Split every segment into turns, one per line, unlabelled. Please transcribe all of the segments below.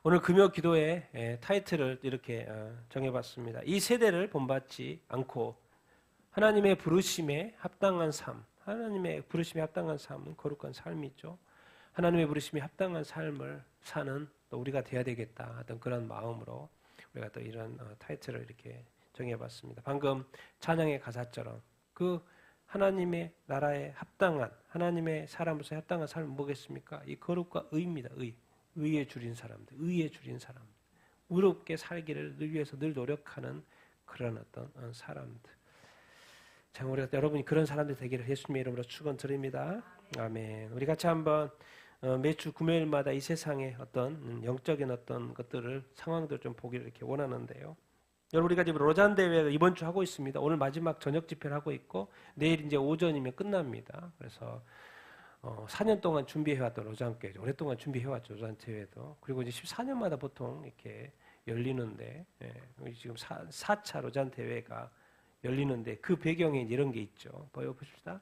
오늘 금요 기도의 타이틀을 이렇게 정해봤습니다. 이 세대를 본받지 않고 하나님의 부르심에 합당한 삶, 하나님의 부르심에 합당한 삶은 거룩한 삶이죠. 하나님의 부르심에 합당한 삶을 사는 또 우리가 돼야 되겠다 하던 그런 마음으로 우리가 또 이런 타이틀을 이렇게 정해봤습니다. 방금 찬양의 가사처럼 그 하나님의 나라에 합당한 하나님의 사람으로서 합당한 삶은 뭐겠습니까? 이 거룩과 의입니다. 의에 줄인 사람들, 의에 줄인 사람들, 의롭게 살기를 늘 위해서 늘 노력하는 그런 어떤 사람들. 자, 우리가 여러분이 그런 사람들 되기를 예수님의 이름으로 축원드립니다. 아멘. 우리 같이 한번 매주 금요일마다 이 세상의 어떤 영적인 어떤 것들을 상황들을 좀 보기를 이렇게 원하는데요. 여러분 우리가 지금 로잔 대회가 이번 주 하고 있습니다. 오늘 마지막 저녁 집회를 하고 있고 내일 이제 오전이면 끝납니다. 그래서 4년 동안 준비해왔던 로잔교회 오랫동안 준비해왔죠. 로잔 대회도. 그리고 이제 14년마다 보통 이렇게 열리는데 지금 4차 로잔 대회가 열리는데 그 배경에 이런 게 있죠. 보십시다.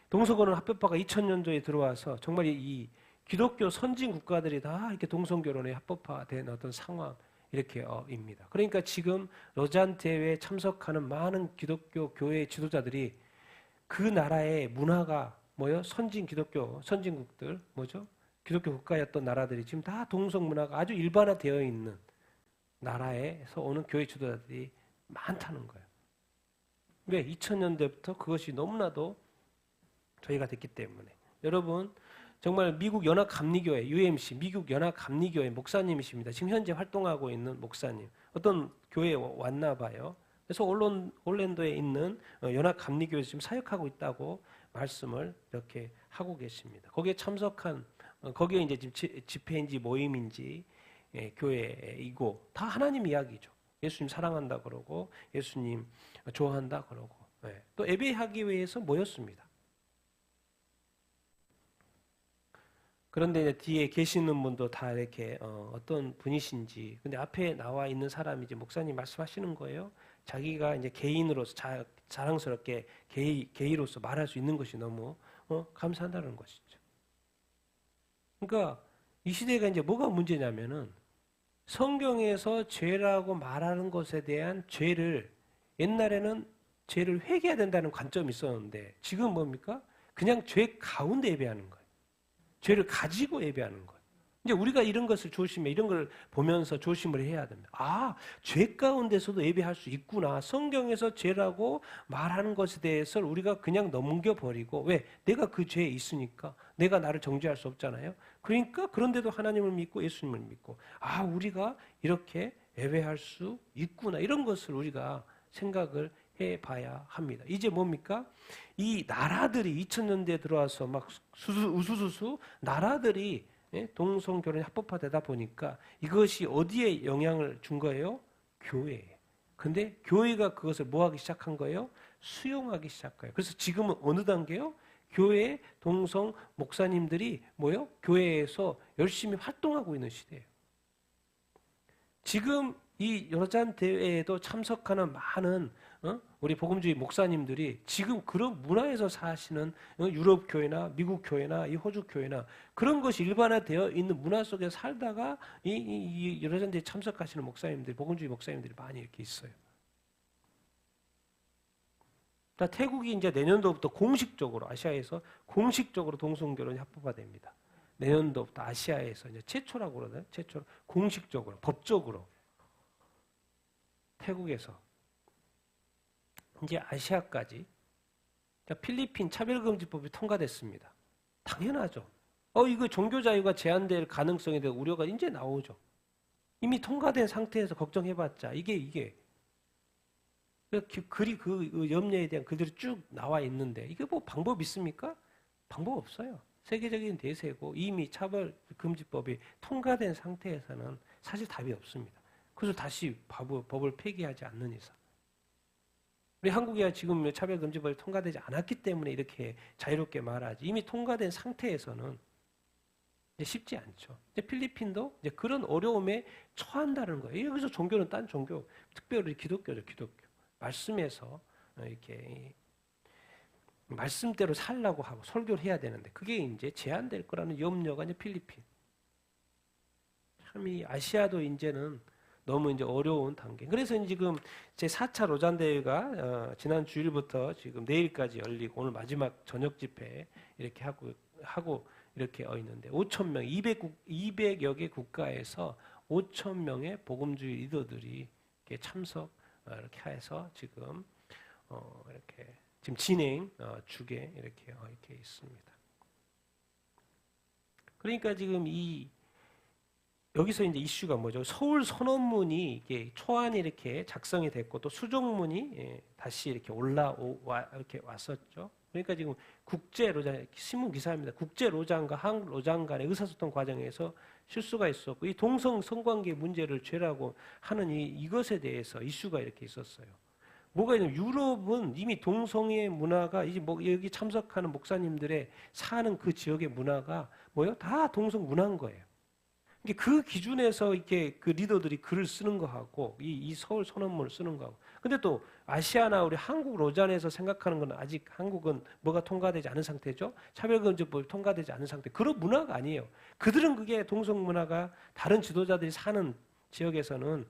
동서고는 합법화가 2000년도에 들어와서 정말 이 기독교 선진 국가들이 다 이렇게 동성결혼에 합법화된 어떤 상황 이렇게입니다. 그러니까 지금 로잔 대회에 참석하는 많은 기독교 교회 지도자들이 그 나라의 문화가 뭐요? 선진 기독교 선진국들 뭐죠? 기독교 국가였던 나라들이 지금 다 동성 문화가 아주 일반화되어 있는 나라에서 오는 교회 지도자들이 많다는 거예요. 왜? 2000년대부터 그것이 너무나도 저희가 됐기 때문에. 여러분 정말 미국 연합감리교회 UMC 미국 연합감리교회 목사님이십니다. 지금 현재 활동하고 있는 목사님. 어떤 교회에 왔나 봐요. 그래서 올랜도에 있는 연합감리교회에서 지금 사역하고 있다고 말씀을 이렇게 하고 계십니다. 거기에 참석한 거기에 이제 지금 집회인지 모임인지 교회이고 다 하나님 이야기죠. 예수님 사랑한다 그러고 예수님 좋아한다 그러고 또 예배하기 위해서 모였습니다. 그런데 이제 뒤에 계시는 분도 다 이렇게 어떤 분이신지 근데 앞에 나와 있는 사람이 이제 목사님 말씀하시는 거예요. 자기가 이제 개인으로서 자랑스럽게 게이로서 말할 수 있는 것이 너무 감사한다는 것이죠. 그러니까 이 시대가 이제 뭐가 문제냐면은 성경에서 죄라고 말하는 것에 대한 죄를 옛날에는 죄를 회개해야 된다는 관점이 있었는데 지금 뭡니까? 그냥 죄 가운데 예배하는 거예요. 죄를 가지고 예배하는 거예요. 이제 우리가 이런 것을 조심해 이런 걸 보면서 조심을 해야 됩니다. 아, 죄 가운데서도 예배할 수 있구나. 성경에서 죄라고 말하는 것에 대해서 우리가 그냥 넘겨버리고 왜? 내가 그 죄에 있으니까 내가 나를 정죄할 수 없잖아요. 그러니까 그런데도 하나님을 믿고 예수님을 믿고 아, 우리가 이렇게 예배할 수 있구나. 이런 것을 우리가 생각을 해봐야 합니다. 이제 뭡니까? 이 나라들이 2000년대에 들어와서 막 우수수수 나라들이 동성결혼이 합법화되다 보니까 이것이 어디에 영향을 준 거예요? 교회에. 근데 교회가 그것을 뭐 하기 시작한 거예요? 수용하기 시작해요. 그래서 지금은 어느 단계요? 교회 동성 목사님들이 뭐요? 교회에서 열심히 활동하고 있는 시대예요. 지금 이 여잔 대회에도 참석하는 많은 우리 복음주의 목사님들이 지금 그런 문화에서 사시는 유럽 교회나 미국 교회나 이 호주 교회나 그런 것이 일반화되어 있는 문화 속에 살다가 이 여잔 대회에 참석하시는 목사님들, 복음주의 목사님들이 많이 이렇게 있어요. 자, 태국이 이제 내년도부터 공식적으로 아시아에서 공식적으로 동성결혼이 합법화됩니다. 내년도부터 아시아에서 이제 최초라고 그러나요? 최초로 공식적으로 법적으로 태국에서 이제 아시아까지 필리핀 차별금지법이 통과됐습니다. 당연하죠. 이거 종교 자유가 제한될 가능성에 대한 우려가 이제 나오죠. 이미 통과된 상태에서 걱정해봤자 이게 글이 그 염려에 대한 글들이 쭉 나와 있는데 이게 뭐 방법 있습니까? 방법 없어요. 세계적인 대세고 이미 차별금지법이 통과된 상태에서는 사실 답이 없습니다. 그래서 다시 법을 폐기하지 않는 이상. 우리 한국이 지금 차별금지법이 통과되지 않았기 때문에 이렇게 자유롭게 말하지 이미 통과된 상태에서는 이제 쉽지 않죠. 이제 필리핀도 이제 그런 어려움에 처한다는 거예요. 여기서 종교는 딴 종교, 특별히 기독교죠, 기독교. 말씀에서 이렇게 말씀대로 살라고 하고 설교를 해야 되는데 그게 이제 제한될 거라는 염려가 이제 필리핀. 참 이 아시아도 이제는 너무 이제 어려운 단계. 그래서 지금 제 4차 로잔 대회가 지난 주일부터 지금 내일까지 열리고 오늘 마지막 저녁 집회 이렇게 하고 이렇게 있는데 5천 명, 200여 개 국가에서 5천 명의 복음주의 리더들이 이렇게 참석 이렇게 해서 지금 이렇게 지금 진행 중에 이렇게 있습니다. 그러니까 지금 여기서 이제 이슈가 뭐죠? 서울 선언문이 이게 초안이 이렇게 작성이 됐고 또 수정문이 다시 이렇게 이렇게 왔었죠. 그러니까 지금 국제 로잔 신문 기사입니다. 국제 로잔과 한국 로잔 간의 의사소통 과정에서 실수가 있었고 이 동성 성관계 문제를 죄라고 하는 이것에 대해서 이슈가 이렇게 있었어요. 뭐가 있냐면 유럽은 이미 동성애 문화가 이제 여기 참석하는 목사님들의 사는 그 지역의 문화가 다 동성 문화인 거예요. 그 기준에서 이렇게 그 리더들이 글을 쓰는 거하고 이 서울 선언문을 쓰는 거하고 근데 또 아시아나 우리 한국 로잔에서 생각하는 건 아직 한국은 뭐가 통과되지 않은 상태죠. 차별금지법이 통과되지 않은 상태. 그런 문화가 아니에요. 그들은 그게 동성 문화가 다른 지도자들이 사는 지역에서는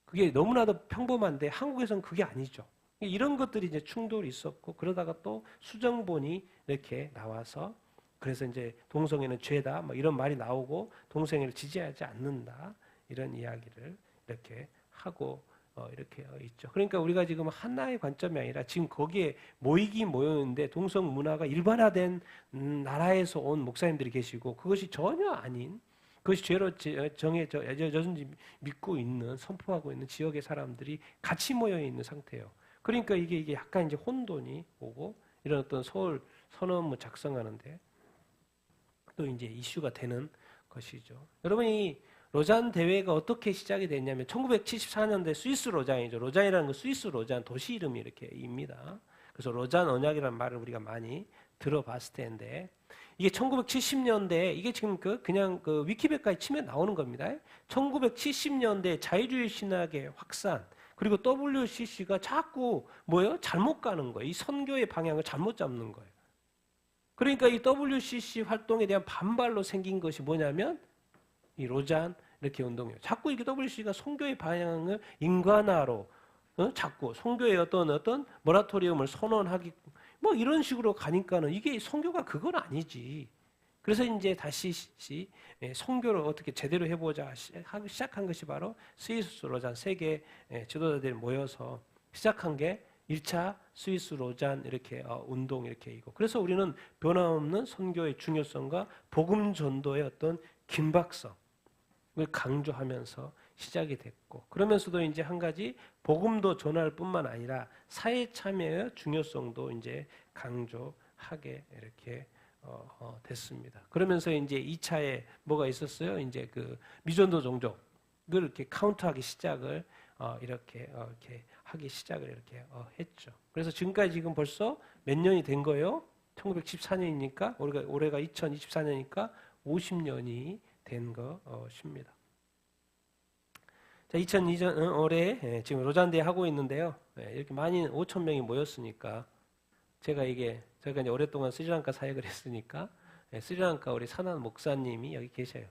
그게 너무나도 평범한데 한국에서는 그게 아니죠. 이런 것들이 이제 충돌이 있었고 그러다가 또 수정본이 이렇게 나와서 그래서 이제 동성애는 죄다 이런 말이 나오고 동성애를 지지하지 않는다 이런 이야기를 이렇게 하고 이렇게 있죠. 그러니까 우리가 지금 하나의 관점이 아니라 지금 거기에 모이긴 모였는데 동성 문화가 일반화된 나라에서 온 목사님들이 계시고 그것이 전혀 아닌 그것이 죄로 여전히 믿고 있는 선포하고 있는 지역의 사람들이 같이 모여 있는 상태예요. 그러니까 이게 약간 이제 혼돈이 오고 이런 어떤 서울 선언문 작성하는데 또 이제 이슈가 되는 것이죠. 여러분이 로잔 대회가 어떻게 시작이 됐냐면 1974년대 스위스 로잔이죠. 로잔이라는 건 스위스 로잔 도시 이름이 이렇게입니다. 그래서 로잔 언약이라는 말을 우리가 많이 들어봤을 텐데 이게 1970년대 이게 지금 그냥 위키백과에 치면 나오는 겁니다. 1970년대 자유주의 신학의 확산 그리고 WCC가 자꾸 잘못 가는 거예요. 이 선교의 방향을 잘못 잡는 거예요. 그러니까 이 WCC 활동에 대한 반발로 생긴 것이 뭐냐면 이 로잔 이렇게 운동이에요. 자꾸 이게 WCC가 선교의 방향을 인간화로 자꾸 선교의 어떤 모라토리움을 선언하기 이런 식으로 가니까는 이게 선교가 그건 아니지. 그래서 이제 다시 선교를 어떻게 제대로 해보자 하기 시작한 것이 바로 스위스 로잔 세계 지도자들이 모여서 시작한 게 1차 스위스 로잔 이렇게 운동 이렇게 있고 그래서 우리는 변함없는 선교의 중요성과 복음 전도의 어떤 긴박성을 강조하면서 시작이 됐고 그러면서도 이제 한 가지 복음도 전할 뿐만 아니라 사회 참여의 중요성도 이제 강조하게 이렇게 됐습니다. 그러면서 이제 2차에 뭐가 있었어요? 이제 그 미전도 종족을 이렇게 카운트하기 시작을 이렇게 하기 시작을 이렇게 했죠. 그래서 지금까지 지금 벌써 몇 년이 된 거예요? 1914년이니까 올해가 2024년이니까 50년이 된 것입니다. 자, 2002년 올해 지금 로잔대 하고 있는데요. 이렇게 많이 5천 명이 모였으니까 제가 이제 오랫동안 스리랑카 사역을 했으니까 스리랑카 우리 산한 목사님이 여기 계셔요.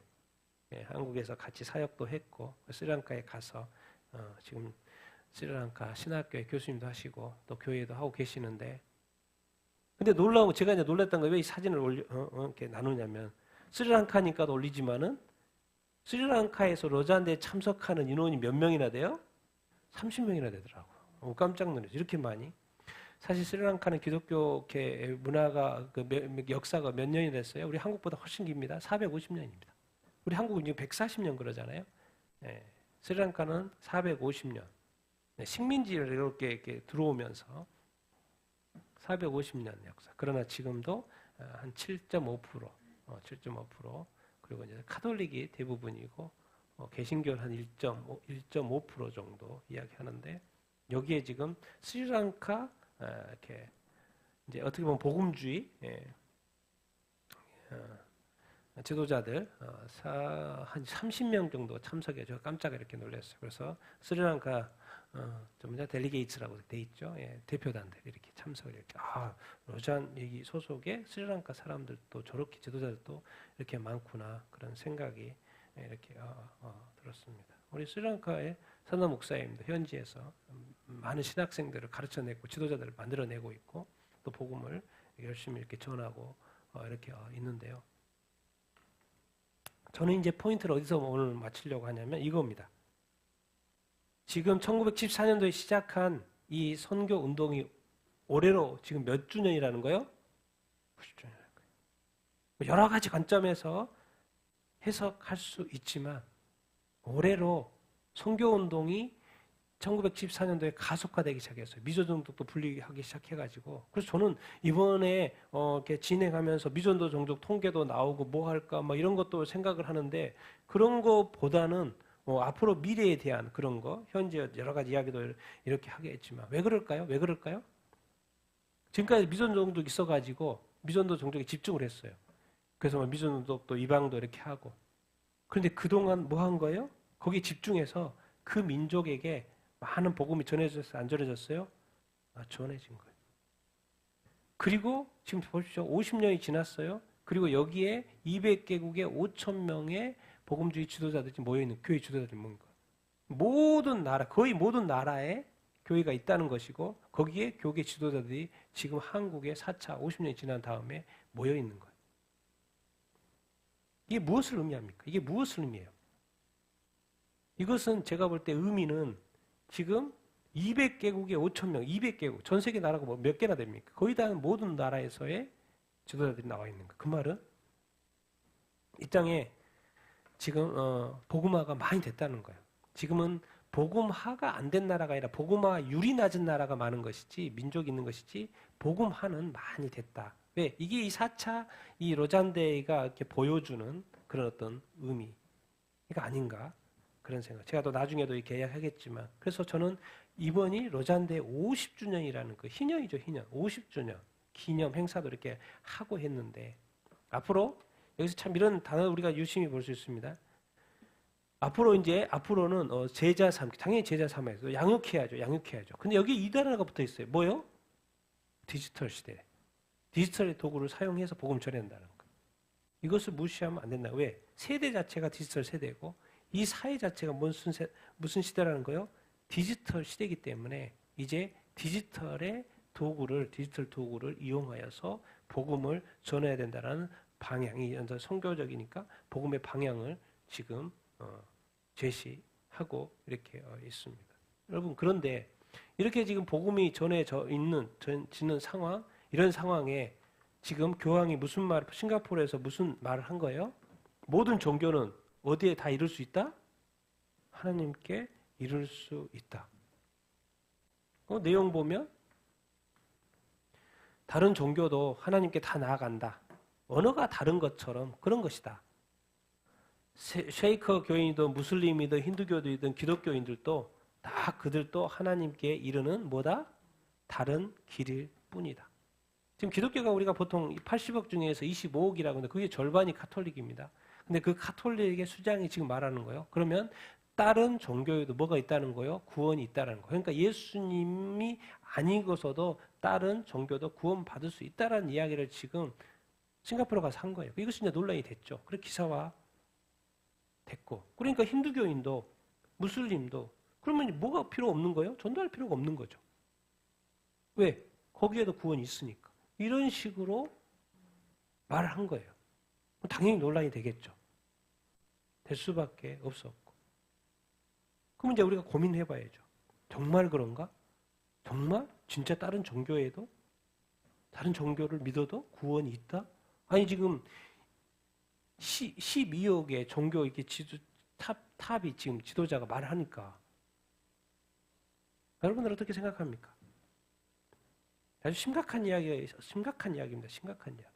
한국에서 같이 사역도 했고 스리랑카에 가서 지금 스리랑카 신학교회 교수님도 하시고 또 교회도 하고 계시는데 근데 제가 이제 놀랐던 거 왜 이 사진을 이렇게 나누냐면 스리랑카니까도 올리지만은 스리랑카에서 로잔대에 참석하는 인원이 몇 명이나 돼요? 30명이나 되더라고요. 깜짝 놀랐어요. 이렇게 많이. 사실 스리랑카는 기독교계 문화가 역사가 몇 년이 됐어요? 우리 한국보다 훨씬 깁니다. 450년입니다. 우리 한국은 지금 140년 그러잖아요. 스리랑카는 450년. 식민지를 이렇게 들어오면서 450년 역사. 그러나 지금도 한 7.5% 그리고 이제 카톨릭이 대부분이고 개신교는 한 1.5% 정도 이야기하는데 여기에 지금 스리랑카 이렇게 이제 어떻게 보면 복음주의 지도자들 한 30명 정도 참석해 저 깜짝 이렇게 놀랐어요. 그래서 스리랑카 전문자 델리게이츠라고 돼 있죠. 대표단들 이렇게 참석을 이렇게 로잔 여기 소속의 스리랑카 사람들도 저렇게 지도자들도 이렇게 많구나 그런 생각이 이렇게 들었습니다. 우리 스리랑카의 선한 목사님도 현지에서 많은 신학생들을 가르쳐내고 지도자들을 만들어내고 있고 또 복음을 열심히 이렇게 전하고 이렇게 있는데요. 저는 이제 포인트를 어디서 오늘 마치려고 하냐면 이겁니다. 지금 1974년도에 시작한 이 선교 운동이 올해로 지금 몇 주년이라는 거예요? 90주년이라는 거예요. 여러 가지 관점에서 해석할 수 있지만 올해로 선교 운동이 1974년도에 가속화되기 시작했어요. 미전종족도 분리하기 시작해가지고. 그래서 저는 이번에 이렇게 진행하면서 미전도 종족 통계도 나오고 뭐 할까 막 이런 것도 생각을 하는데 그런 것보다는 앞으로 미래에 대한 그런 거 현재 여러 가지 이야기도 이렇게 하겠지만 왜 그럴까요? 왜 그럴까요? 지금까지 미전도 종족이 있어가지고 미전도 종족에 집중을 했어요. 그래서 미전도 또 이방도 이렇게 하고. 그런데 그동안 뭐 한 거예요? 거기에 집중해서 그 민족에게 많은 복음이 전해졌어요? 안 전해졌어요? 전해진 거예요. 그리고 지금 보십시오. 50년이 지났어요. 그리고 여기에 200개국의 5,000명의 복음주의 지도자들이 모여있는 교회 지도자들이 모인 거예요. 모든 나라, 거의 모든 나라에 교회가 있다는 것이고 거기에 교계 지도자들이 지금 한국에 4차 50년이 지난 다음에 모여있는 거예요. 이게 무엇을 의미합니까? 이게 무엇을 의미해요? 이것은 제가 볼 때 의미는 지금 200개국에 5,000명, 200개국, 전 세계 나라가 뭐 몇 개나 됩니까? 거의 다 모든 나라에서의 지도자들이 나와 있는 거예요. 그 말은 이 땅에 지금 복음화가 많이 됐다는 거예요. 지금은 복음화가 안 된 나라가 아니라 복음화율이 낮은 나라가 많은 것이지 민족이 있는 것이지 복음화는 많이 됐다. 왜? 이게 이 4차 이 로잔데이가 이렇게 보여주는 그런 어떤 의미가 아닌가 그런 생각. 제가 또 나중에도 이렇게 하겠지만 그래서 저는 이번이 로잔데이 50주년이라는 그 희년이죠, 희년. 50주년 기념 행사도 이렇게 하고 했는데 앞으로 여기서 참 이런 단어 우리가 유심히 볼 수 있습니다. 앞으로는 제자 삼기, 당연히 제자 삼아야죠. 양육해야죠. 근데 여기 이 단어가 붙어 있어요. 뭐요? 디지털 시대. 디지털의 도구를 사용해서 복음 전한다는 거. 이것을 무시하면 안 된다. 왜? 세대 자체가 디지털 세대고 이 사회 자체가 무슨 시대라는 거요? 디지털 시대이기 때문에 이제 디지털 도구를 이용하여서 복음을 전해야 된다는 방향이 선교적이니까 복음의 방향을 지금 제시하고 이렇게 있습니다. 여러분 그런데 이렇게 지금 복음이 전해지는 상황, 이런 상황에 지금 교황이 싱가포르에서 무슨 말을 한 거예요? 모든 종교는 어디에 다 이룰 수 있다? 하나님께 이룰 수 있다. 내용 보면 다른 종교도 하나님께 다 나아간다. 언어가 다른 것처럼 그런 것이다. 쉐이커 교인이든 무슬림이든 힌두교이든 기독교인들도 다 그들도 하나님께 이르는 뭐다? 다른 길일 뿐이다. 지금 기독교가 우리가 보통 80억 중에서 25억이라고 하는데 그게 절반이 카톨릭입니다. 근데 그 카톨릭의 수장이 지금 말하는 거예요. 그러면 다른 종교에도 뭐가 있다는 거예요? 구원이 있다는 거예요. 그러니까 예수님이 아니고서도 다른 종교도 구원받을 수 있다는 이야기를 지금 싱가포르 가서 한 거예요. 이것이 이제 논란이 됐죠. 그래서 기사화 됐고. 그러니까 힌두교인도 무슬림도 그러면 뭐가 필요 없는 거예요? 전도할 필요가 없는 거죠. 왜? 거기에도 구원이 있으니까. 이런 식으로 말을 한 거예요. 당연히 논란이 되겠죠. 될 수밖에 없었고. 그럼 이제 우리가 고민해 봐야죠. 정말 그런가? 정말? 진짜 다른 종교에도? 다른 종교를 믿어도 구원이 있다? 아니 지금 12억의 종교 이렇게 탑이 지금 지도자가 말하니까 여러분들 어떻게 생각합니까? 아주 심각한 이야기입니다. 심각한 이야기.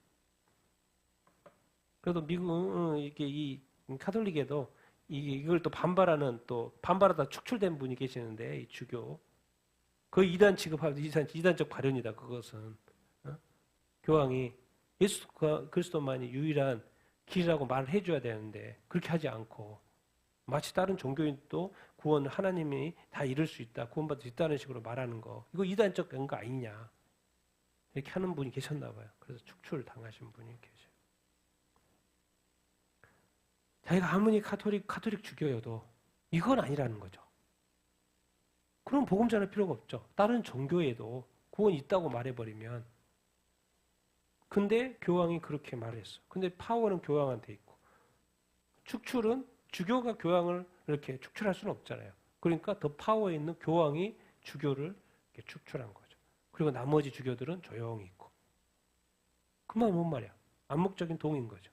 그래도 미국 이게 이 카톨릭에도 이걸 또 반발하다 축출된 분이 계시는데 이 주교 거의 이단 취급하고 이단적 발언이다. 그것은 교황이 예수 그리스도만이 유일한 길이라고 말을 해줘야 되는데 그렇게 하지 않고 마치 다른 종교인도 구원을 하나님이 다 이룰 수 있다, 구원받을 수 있다는 식으로 말하는 거 이거 이단적 거 아니냐 이렇게 하는 분이 계셨나 봐요. 그래서 축출 당하신 분이 계셔요. 자기가 아무리 카톨릭 주교여도 이건 아니라는 거죠. 그럼 복음 전할 필요가 없죠. 다른 종교에도 구원이 있다고 말해버리면. 근데 교황이 그렇게 말했어. 근데 파워는 교황한테 있고 축출은 주교가 교황을 이렇게 축출할 수는 없잖아요. 그러니까 더 파워에 있는 교황이 주교를 이렇게 축출한 거죠. 그리고 나머지 주교들은 조용히 있고. 그 말은 뭔 말이야? 암묵적인 동의인 거죠.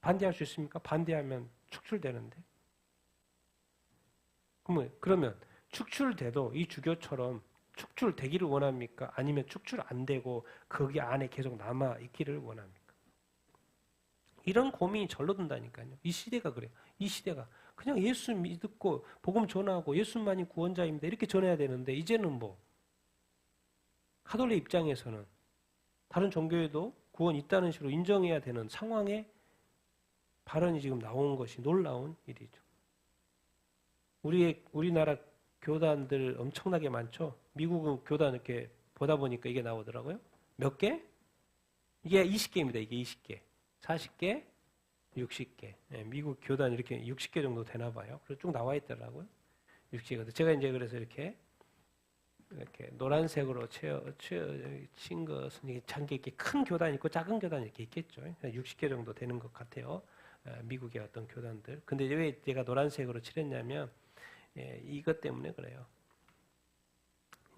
반대할 수 있습니까? 반대하면 축출되는데. 그러면 축출돼도 이 주교처럼 축출되기를 원합니까? 아니면 축출 안 되고 거기 안에 계속 남아 있기를 원합니까? 이런 고민이 절로 든다니까요. 이 시대가 그래요. 이 시대가 그냥 예수 믿고 복음 전하고 예수만이 구원자입니다. 이렇게 전해야 되는데 이제는 뭐 카톨릭 입장에서는 다른 종교에도 구원이 있다는 식으로 인정해야 되는 상황에 발언이 지금 나온 것이 놀라운 일이죠. 우리나라 교단들 엄청나게 많죠. 미국은 교단 이렇게 보다 보니까 이게 나오더라고요. 몇 개? 이게 20개입니다. 이게 20개. 40개, 60개. 예, 미국 교단 이렇게 60개 정도 되나 봐요. 그래서 쭉 나와 있더라고요. 60개. 제가 이제 그래서 이렇게 노란색으로 친 것은 이게 장기 이렇게 큰 교단이 있고 작은 교단이 이렇게 있겠죠. 60개 정도 되는 것 같아요. 미국의 어떤 교단들. 근데 왜 제가 노란색으로 칠했냐면 이것 때문에 그래요.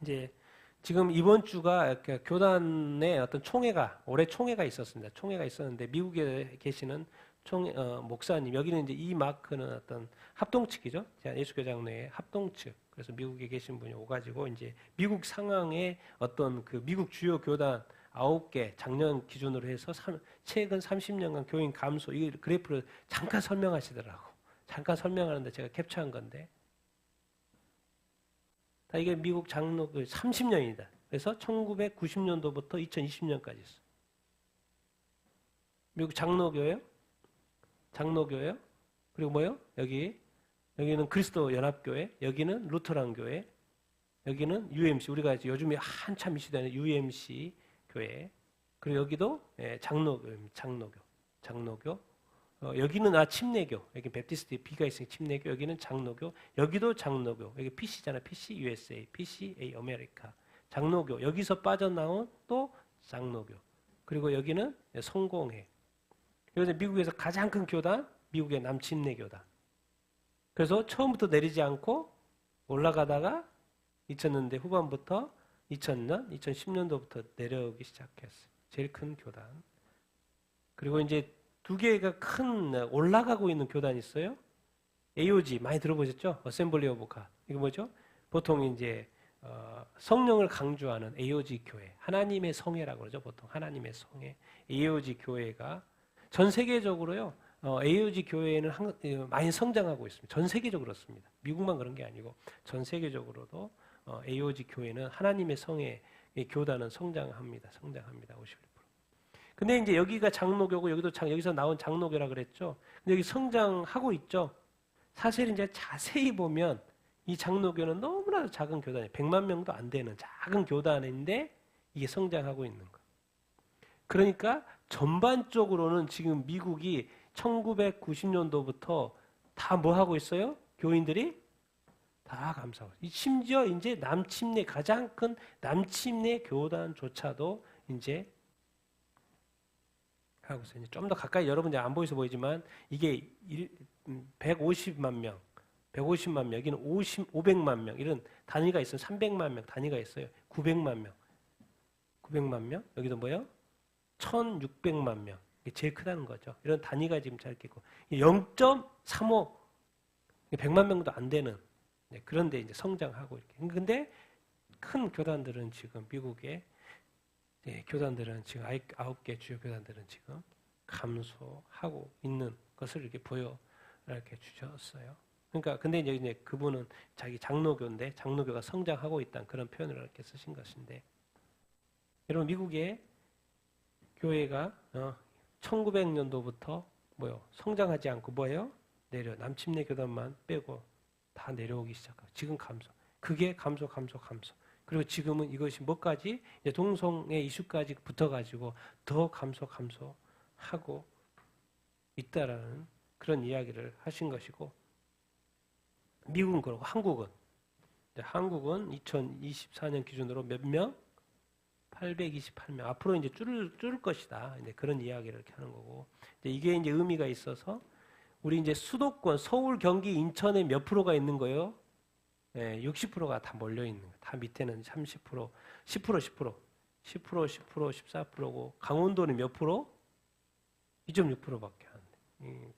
이제 지금 이번 주가 교단의 어떤 총회가 올해 총회가 있었습니다. 총회가 있었는데 미국에 계시는 목사님 여기는 이제 이 마크는 어떤 합동측이죠. 예수교 장로의 합동측. 그래서 미국에 계신 분이 오가지고 이제 미국 상황의 어떤 그 미국 주요 교단 9개 작년 기준으로 해서 최근 30년간 교인 감소 이 그래프를 잠깐 설명하시더라고. 잠깐 설명하는데 제가 캡처한 건데. 이게 미국 장로 30년이다. 그래서 1990년도부터 2020년까지 있어. 미국 장로교예요? 장로교예요? 그리고 뭐요? 여기는 그리스도 연합교회, 여기는 루터란 교회, 여기는 UMC 우리가 요즘에 한참 이슈되는 UMC 교회. 그리고 여기도 장로교. 여기는 침례교. 여기 베프티스트 B가 있으니까 침례교. 여기는 장로교. 여기도 장로교. 여기 PC잖아. PC USA, PCA 아메리카. 장로교. 여기서 빠져나온 또 장로교. 그리고 여기는 성공회. 여기서 미국에서 가장 큰 교단, 미국의 남침례교단. 그래서 처음부터 내리지 않고 올라가다가 2000년대 후반부터 2000년, 2010년도부터 내려오기 시작했어요. 제일 큰 교단. 그리고 이제 두 개가 큰 올라가고 있는 교단이 있어요. AOG 많이 들어보셨죠? 어셈블리 오브 갓. 이거 뭐죠? 보통 이제 성령을 강조하는 AOG 교회, 하나님의 성회라고 그러죠. 보통 하나님의 성회, AOG 교회가 전 세계적으로요. AOG 교회는 많이 성장하고 있습니다. 전 세계적으로 그렇습니다. 미국만 그런 게 아니고 전 세계적으로도 AOG 교회는 하나님의 성회 교단은 성장합니다. 51%. 근데 이제 여기가 장로교고 여기서 나온 장로교라 그랬죠. 근데 여기 성장하고 있죠. 사실 이제 자세히 보면 이 장로교는 너무나 작은 교단이에요. 100만 명도 안 되는 작은 교단인데 이게 성장하고 있는 거. 그러니까 전반적으로는 지금 미국이 1990년도부터 다 뭐 하고 있어요? 교인들이 다 감사하고 있어요. 심지어 이제 가장 큰 남침례 교단조차도 이제 하고 있어요. 좀 더 가까이 여러분 안 보여서 보이지만 이게 150만 명, 여기는 500만 명 이런 단위가 있어요. 300만 명 단위가 있어요. 900만 명, 여기도 뭐요? 1,600만 명. 이게 제일 크다는 거죠. 이런 단위가 지금 잘 있고 0.35, 100만 명도 안 되는 그런데 이제 성장하고 이렇게. 근데 큰 교단들은 지금 미국의 교단들은 지금 9개 주요 교단들은 지금 감소하고 있는 것을 이렇게 이렇게 주셨어요. 그러니까 근데 이제 그분은 자기 장로교인데 장로교가 성장하고 있다는 그런 표현을 이렇게 쓰신 것인데 여러분 미국의 교회가 1900년도부터 성장하지 않고 남침례 교단만 빼고 다 내려오기 시작하고 지금 감소. 그게 감소. 그리고 지금은 이것이 뭐까지 이제 동성애 이슈까지 붙어가지고 더 감소하고 있다라는 그런 이야기를 하신 것이고, 미국은 그렇고 한국은 2024년 기준으로 몇 명? 828명. 앞으로 이제 줄을 것이다. 이제 그런 이야기를 이렇게 하는 거고, 이게 이제 의미가 있어서 우리 이제 수도권 서울, 경기, 인천에 몇 프로가 있는 거예요? 60%가 다 몰려 있는 거예요. 다 밑에는 30%, 10%, 14%고 강원도는 몇 프로? 2.6%밖에 안 돼.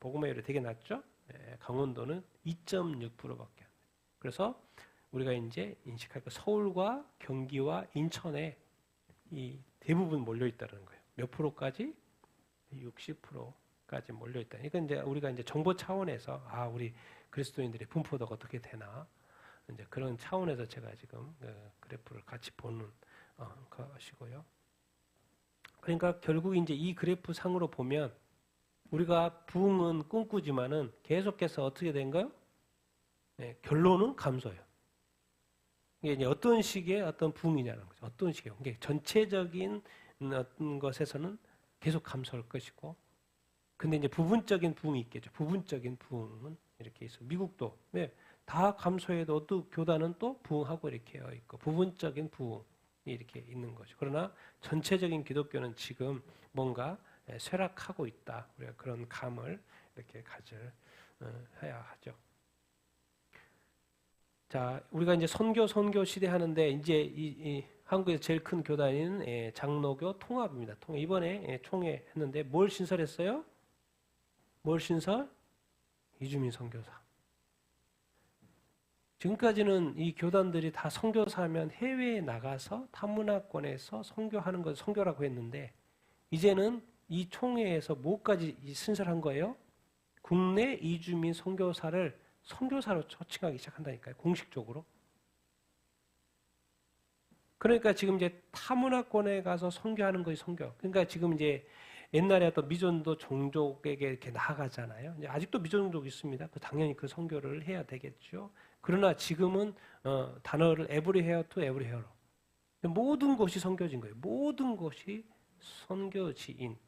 보고마율이 되게 낮죠? 강원도는 2.6%밖에 안 돼. 그래서 우리가 이제 인식할 거 서울과 경기와 인천에 이 대부분 몰려 있다는 거예요. 몇 프로까지? 60%까지 몰려 있다. 이건 이제 우리가 이제 정보 차원에서 우리 그리스도인들의 분포도가 어떻게 되나 이제 그런 차원에서 제가 지금 그래프를 같이 보는 것이고요. 그러니까 결국 이제 이 그래프 상으로 보면 우리가 부흥은 꿈꾸지만은 계속해서 어떻게 된가요? 결론은 감소예요. 이게 이제 어떤 식의 어떤 부흥이냐는 거죠. 어떤 식이에요. 이게 전체적인 어떤 것에서는 계속 감소할 것이고, 근데 이제 부분적인 부흥이 있겠죠. 부분적인 부흥은 이렇게 있어. 미국도 다 감소해도 또 교단은 또 부흥하고 이렇게 있고, 부분적인 부흥이 이렇게 있는 거죠. 그러나 전체적인 기독교는 지금 뭔가 쇠락하고 있다. 우리가 그런 감을 이렇게 가져야 하죠. 자, 우리가 이제 선교 시대 하는데 이제 이 한국에서 제일 큰 교단인 장로교 통합입니다. 이번에 총회 했는데 뭘 신설했어요? 뭘 신설? 이주민 선교사. 지금까지는 이 교단들이 다 선교사하면 해외에 나가서 타문화권에서 선교하는 걸 선교라고 했는데, 이제는 이 총회에서 뭐까지 신설한 거예요? 국내 이주민 선교사를 선교사로 초칭하기 시작한다니까요. 공식적으로. 그러니까 지금 이제 타문화권에 가서 선교하는 것이 선교. 그러니까 지금 이제 옛날에 어떤 미전도 종족에게 이렇게 나아가잖아요. 이제 아직도 미전족 있습니다. 당연히 그 선교를 해야 되겠죠. 그러나 지금은 단어를 every hair to every hair로. 모든 것이 선교지인 거예요. 모든 것이 선교지인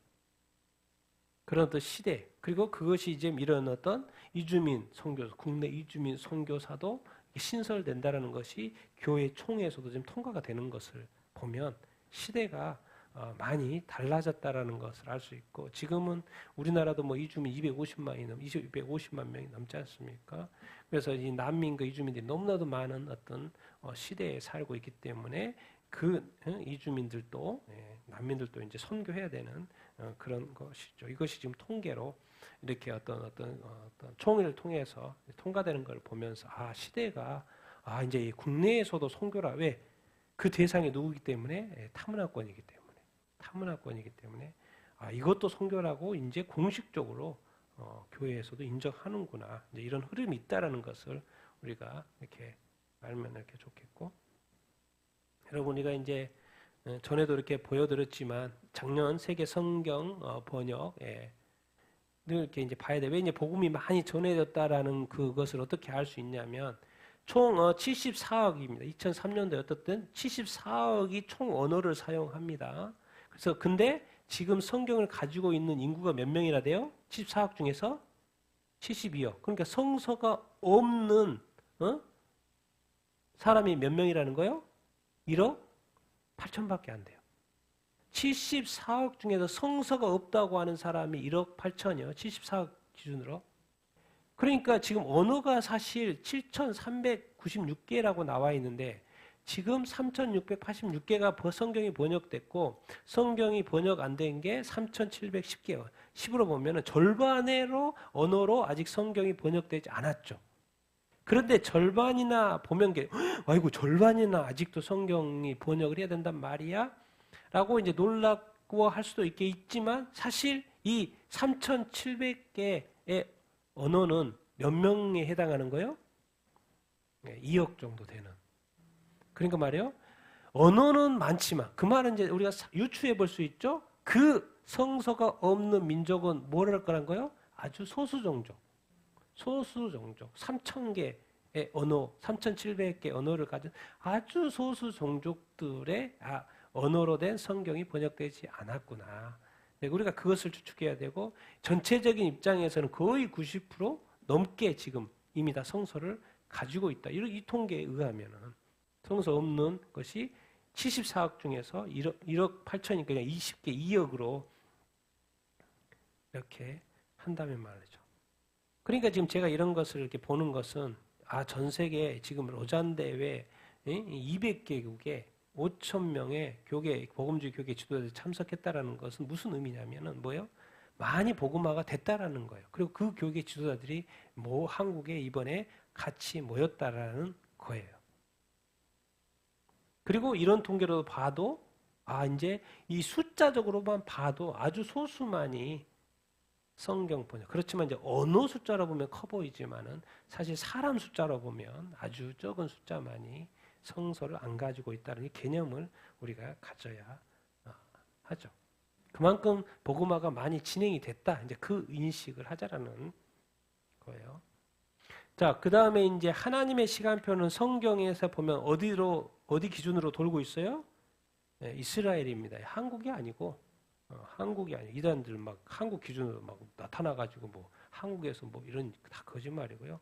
그런 어떤 시대. 그리고 그것이 이제 이런 어떤 이주민 선교사, 국내 이주민 선교사도 신설된다라는 것이 교회 총회에서도 지금 통과가 되는 것을 보면 시대가 많이 달라졌다라는 것을 알 수 있고, 지금은 우리나라도 뭐 이주민 250만 명이 넘지 않습니까? 그래서 이 난민과 이주민들이 너무나도 많은 어떤 시대에 살고 있기 때문에 그 이주민들도 난민들도 이제 선교해야 되는 그런 것이죠. 이것이 지금 통계로 이렇게 어떤 총회를 통해서 통과되는 걸 보면서 시대가 이제 국내에서도 선교라. 왜? 그 대상이 누구기 때문에 타문화권이기 때문에 이것도 선교라고 이제 공식적으로 교회에서도 인정하는구나. 이제 이런 흐름이 있다라는 것을 우리가 이렇게 알면 이렇게 좋겠고, 여러분 우리가 이제 전에도 이렇게 보여드렸지만 작년 세계 성경 번역 늘 이렇게 이제 봐야 돼. 왜 이제 복음이 많이 전해졌다라는 그것을 어떻게 알 수 있냐면 총 74억입니다. 2003년도에 어떻든 74억이 총 언어를 사용합니다. 그래서 근데 지금 성경을 가지고 있는 인구가 몇 명이나 돼요? 74억 중에서 72억. 그러니까 성서가 없는 사람이 몇 명이라는 거예요? 1억 8천밖에 안 돼요. 74억 중에서 성서가 없다고 하는 사람이 1억 8천이요. 74억 기준으로. 그러니까 지금 언어가 사실 7,396개라고 나와 있는데 지금 3,686개가 성경이 번역됐고 성경이 번역 안 된 게 3,710개예요. 10으로 보면 절반으로 언어로 아직 성경이 번역되지 않았죠. 그런데 절반이나 보면 아이고 절반이나 아직도 성경이 번역을 해야 된단 말이야? 라고 이제 놀라고 할 수도 있지만 사실 이 3,700개의 언어는 몇 명에 해당하는 거예요? 2억 정도 되는. 그러니까 말이에요. 언어는 많지만 그 말은 이제 우리가 유추해 볼 수 있죠. 그 성서가 없는 민족은 뭘 할 거란 거예요? 아주 소수 종족. 3,000개의 언어, 3,700개 언어를 가진 아주 소수 종족들의 언어로 된 성경이 번역되지 않았구나. 네, 우리가 그것을 추측해야 되고 전체적인 입장에서는 거의 90% 넘게 지금 이미 다 성소를 가지고 있다. 이 통계에 의하면은 성소 없는 것이 74억 중에서 1억 8천이니까 그냥 20개 2억으로 이렇게 한다면 말이죠. 그러니까 지금 제가 이런 것을 이렇게 보는 것은 전 세계 지금 로잔 대회 200개국에 5천 명의 교계 복음주의 교계 지도자들이 참석했다라는 것은 무슨 의미냐면은 뭐예요? 많이 복음화가 됐다라는 거예요. 그리고 그 교계 지도자들이 한국에 이번에 같이 모였다라는 거예요. 그리고 이런 통계로 봐도 이제 이 숫자적으로만 봐도 아주 소수만이 성경 번역. 그렇지만 이제 언어 숫자로 보면 커 보이지만은 사실 사람 숫자로 보면 아주 적은 숫자만이 성서를 안 가지고 있다는 이 개념을 우리가 가져야 하죠. 그만큼 복음화가 많이 진행이 됐다. 이제 그 인식을 하자라는 거예요. 자, 그 다음에 이제 하나님의 시간표는 성경에서 보면 어디 기준으로 돌고 있어요? 네, 이스라엘입니다. 한국이 아니고 이단들 막 한국 기준으로 막 나타나가지고 뭐 한국에서 뭐 이런 다 거짓말이고요.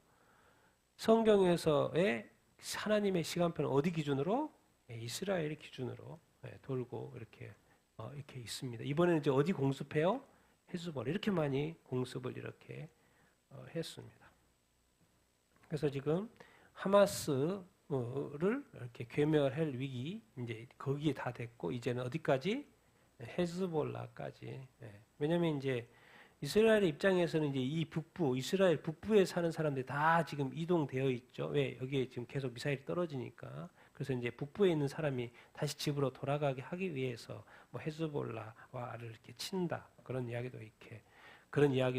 성경에서의 하나님의 시간표는 어디 기준으로? 이스라엘 기준으로 돌고 이렇게 있습니다. 이번에는 이제 어디 공습해요? 헤즈볼 이렇게 많이 공습을 이렇게 했습니다. 그래서 지금 하마스를 이렇게 괴멸할 위기 이제 거기에 다 됐고 이제는 어디까지? 헤즈볼라까지. 왜냐하면 이제 이스라엘의 입장에서는 이제 이 이스라엘 북부에 사는 사람들이 다 지금 이동되어 있죠. 왜? 여기에 지금 계속 미사일이 떨어지니까. 그래서 이제 북부에 있는 사람이 다시 집으로 돌아가게 하기 위해서 뭐 헤즈볼라와를 이렇게 친다. 그런 이야기도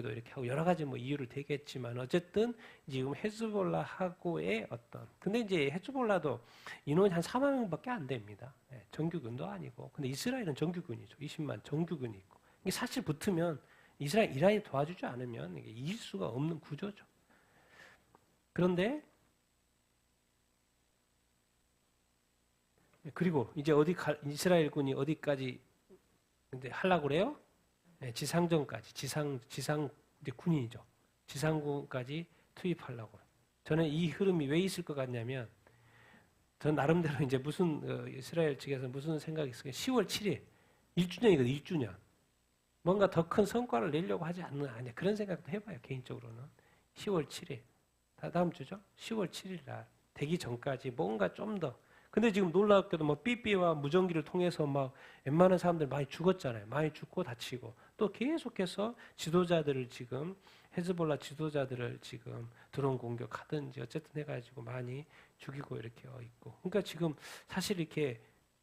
이렇게 하고 여러 가지 뭐 이유를 대겠지만 어쨌든 지금 헤즈볼라하고의 근데 이제 헤즈볼라도 인원이 한 4만 명밖에 안 됩니다. 정규군도 아니고. 근데 이스라엘은 정규군이죠. 20만 정규군이 있고. 이게 사실 붙으면 이란이 도와주지 않으면 이게 이길 수가 없는 구조죠. 그런데 그리고 이제 이스라엘군이 어디까지 근데 하려고 그래요? 지상전까지 지상 이제 군인이죠. 지상군까지 투입하려고. 저는 이 흐름이 왜 있을 것 같냐면 전 나름대로 이제 이스라엘 측에서 무슨 생각이 있을까요? 10월 7일 1주년이거든요. 1주년. 뭔가 더 큰 성과를 내려고 하지 않나 그런 생각도 해봐요. 개인적으로는 10월 7일 다음 주죠. 10월 7일 날 되기 전까지 뭔가 좀 더. 근데 지금 놀랍게도 뭐 삐삐와 무전기를 통해서 막 웬만한 사람들 많이 죽었잖아요. 많이 죽고 다치고 또 계속해서 지도자들을 지금 헤즈볼라 지도자들을 지금 드론 공격하든지 어쨌든 해가지고 많이 죽이고 이렇게 있고. 그러니까 지금 사실 이렇게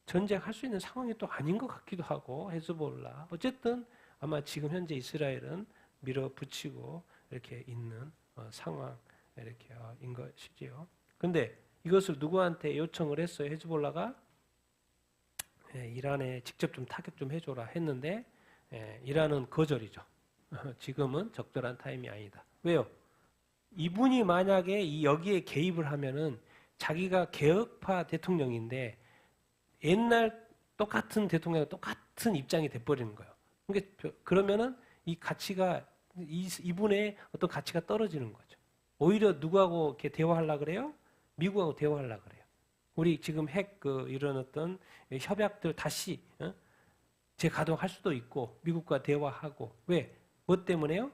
전쟁할 수 있는 상황이 또 아닌 것 같기도 하고 헤즈볼라 어쨌든 아마 지금 현재 이스라엘은 밀어붙이고 이렇게 있는 상황 이렇게 인 것이지요. 근데 이것을 누구한테 요청을 했어요? 헤즈볼라가 이란에 직접 좀 타격 좀 해줘라 했는데 이란은 거절이죠. 지금은 적절한 타임이 아니다. 왜요? 이분이 만약에 여기에 개입을 하면은 자기가 개혁파 대통령인데 옛날 똑같은 대통령과 똑같은 입장이 돼버리는 거예요. 그러면은 이 가치가 이분의 어떤 가치가 떨어지는 거죠. 오히려 누구하고 이렇게 대화하려고 그래요? 미국하고 대화하려고 그래요. 우리 지금 이런 어떤 협약들 다시 재가동할 수도 있고 미국과 대화하고 왜? 뭐 때문에요?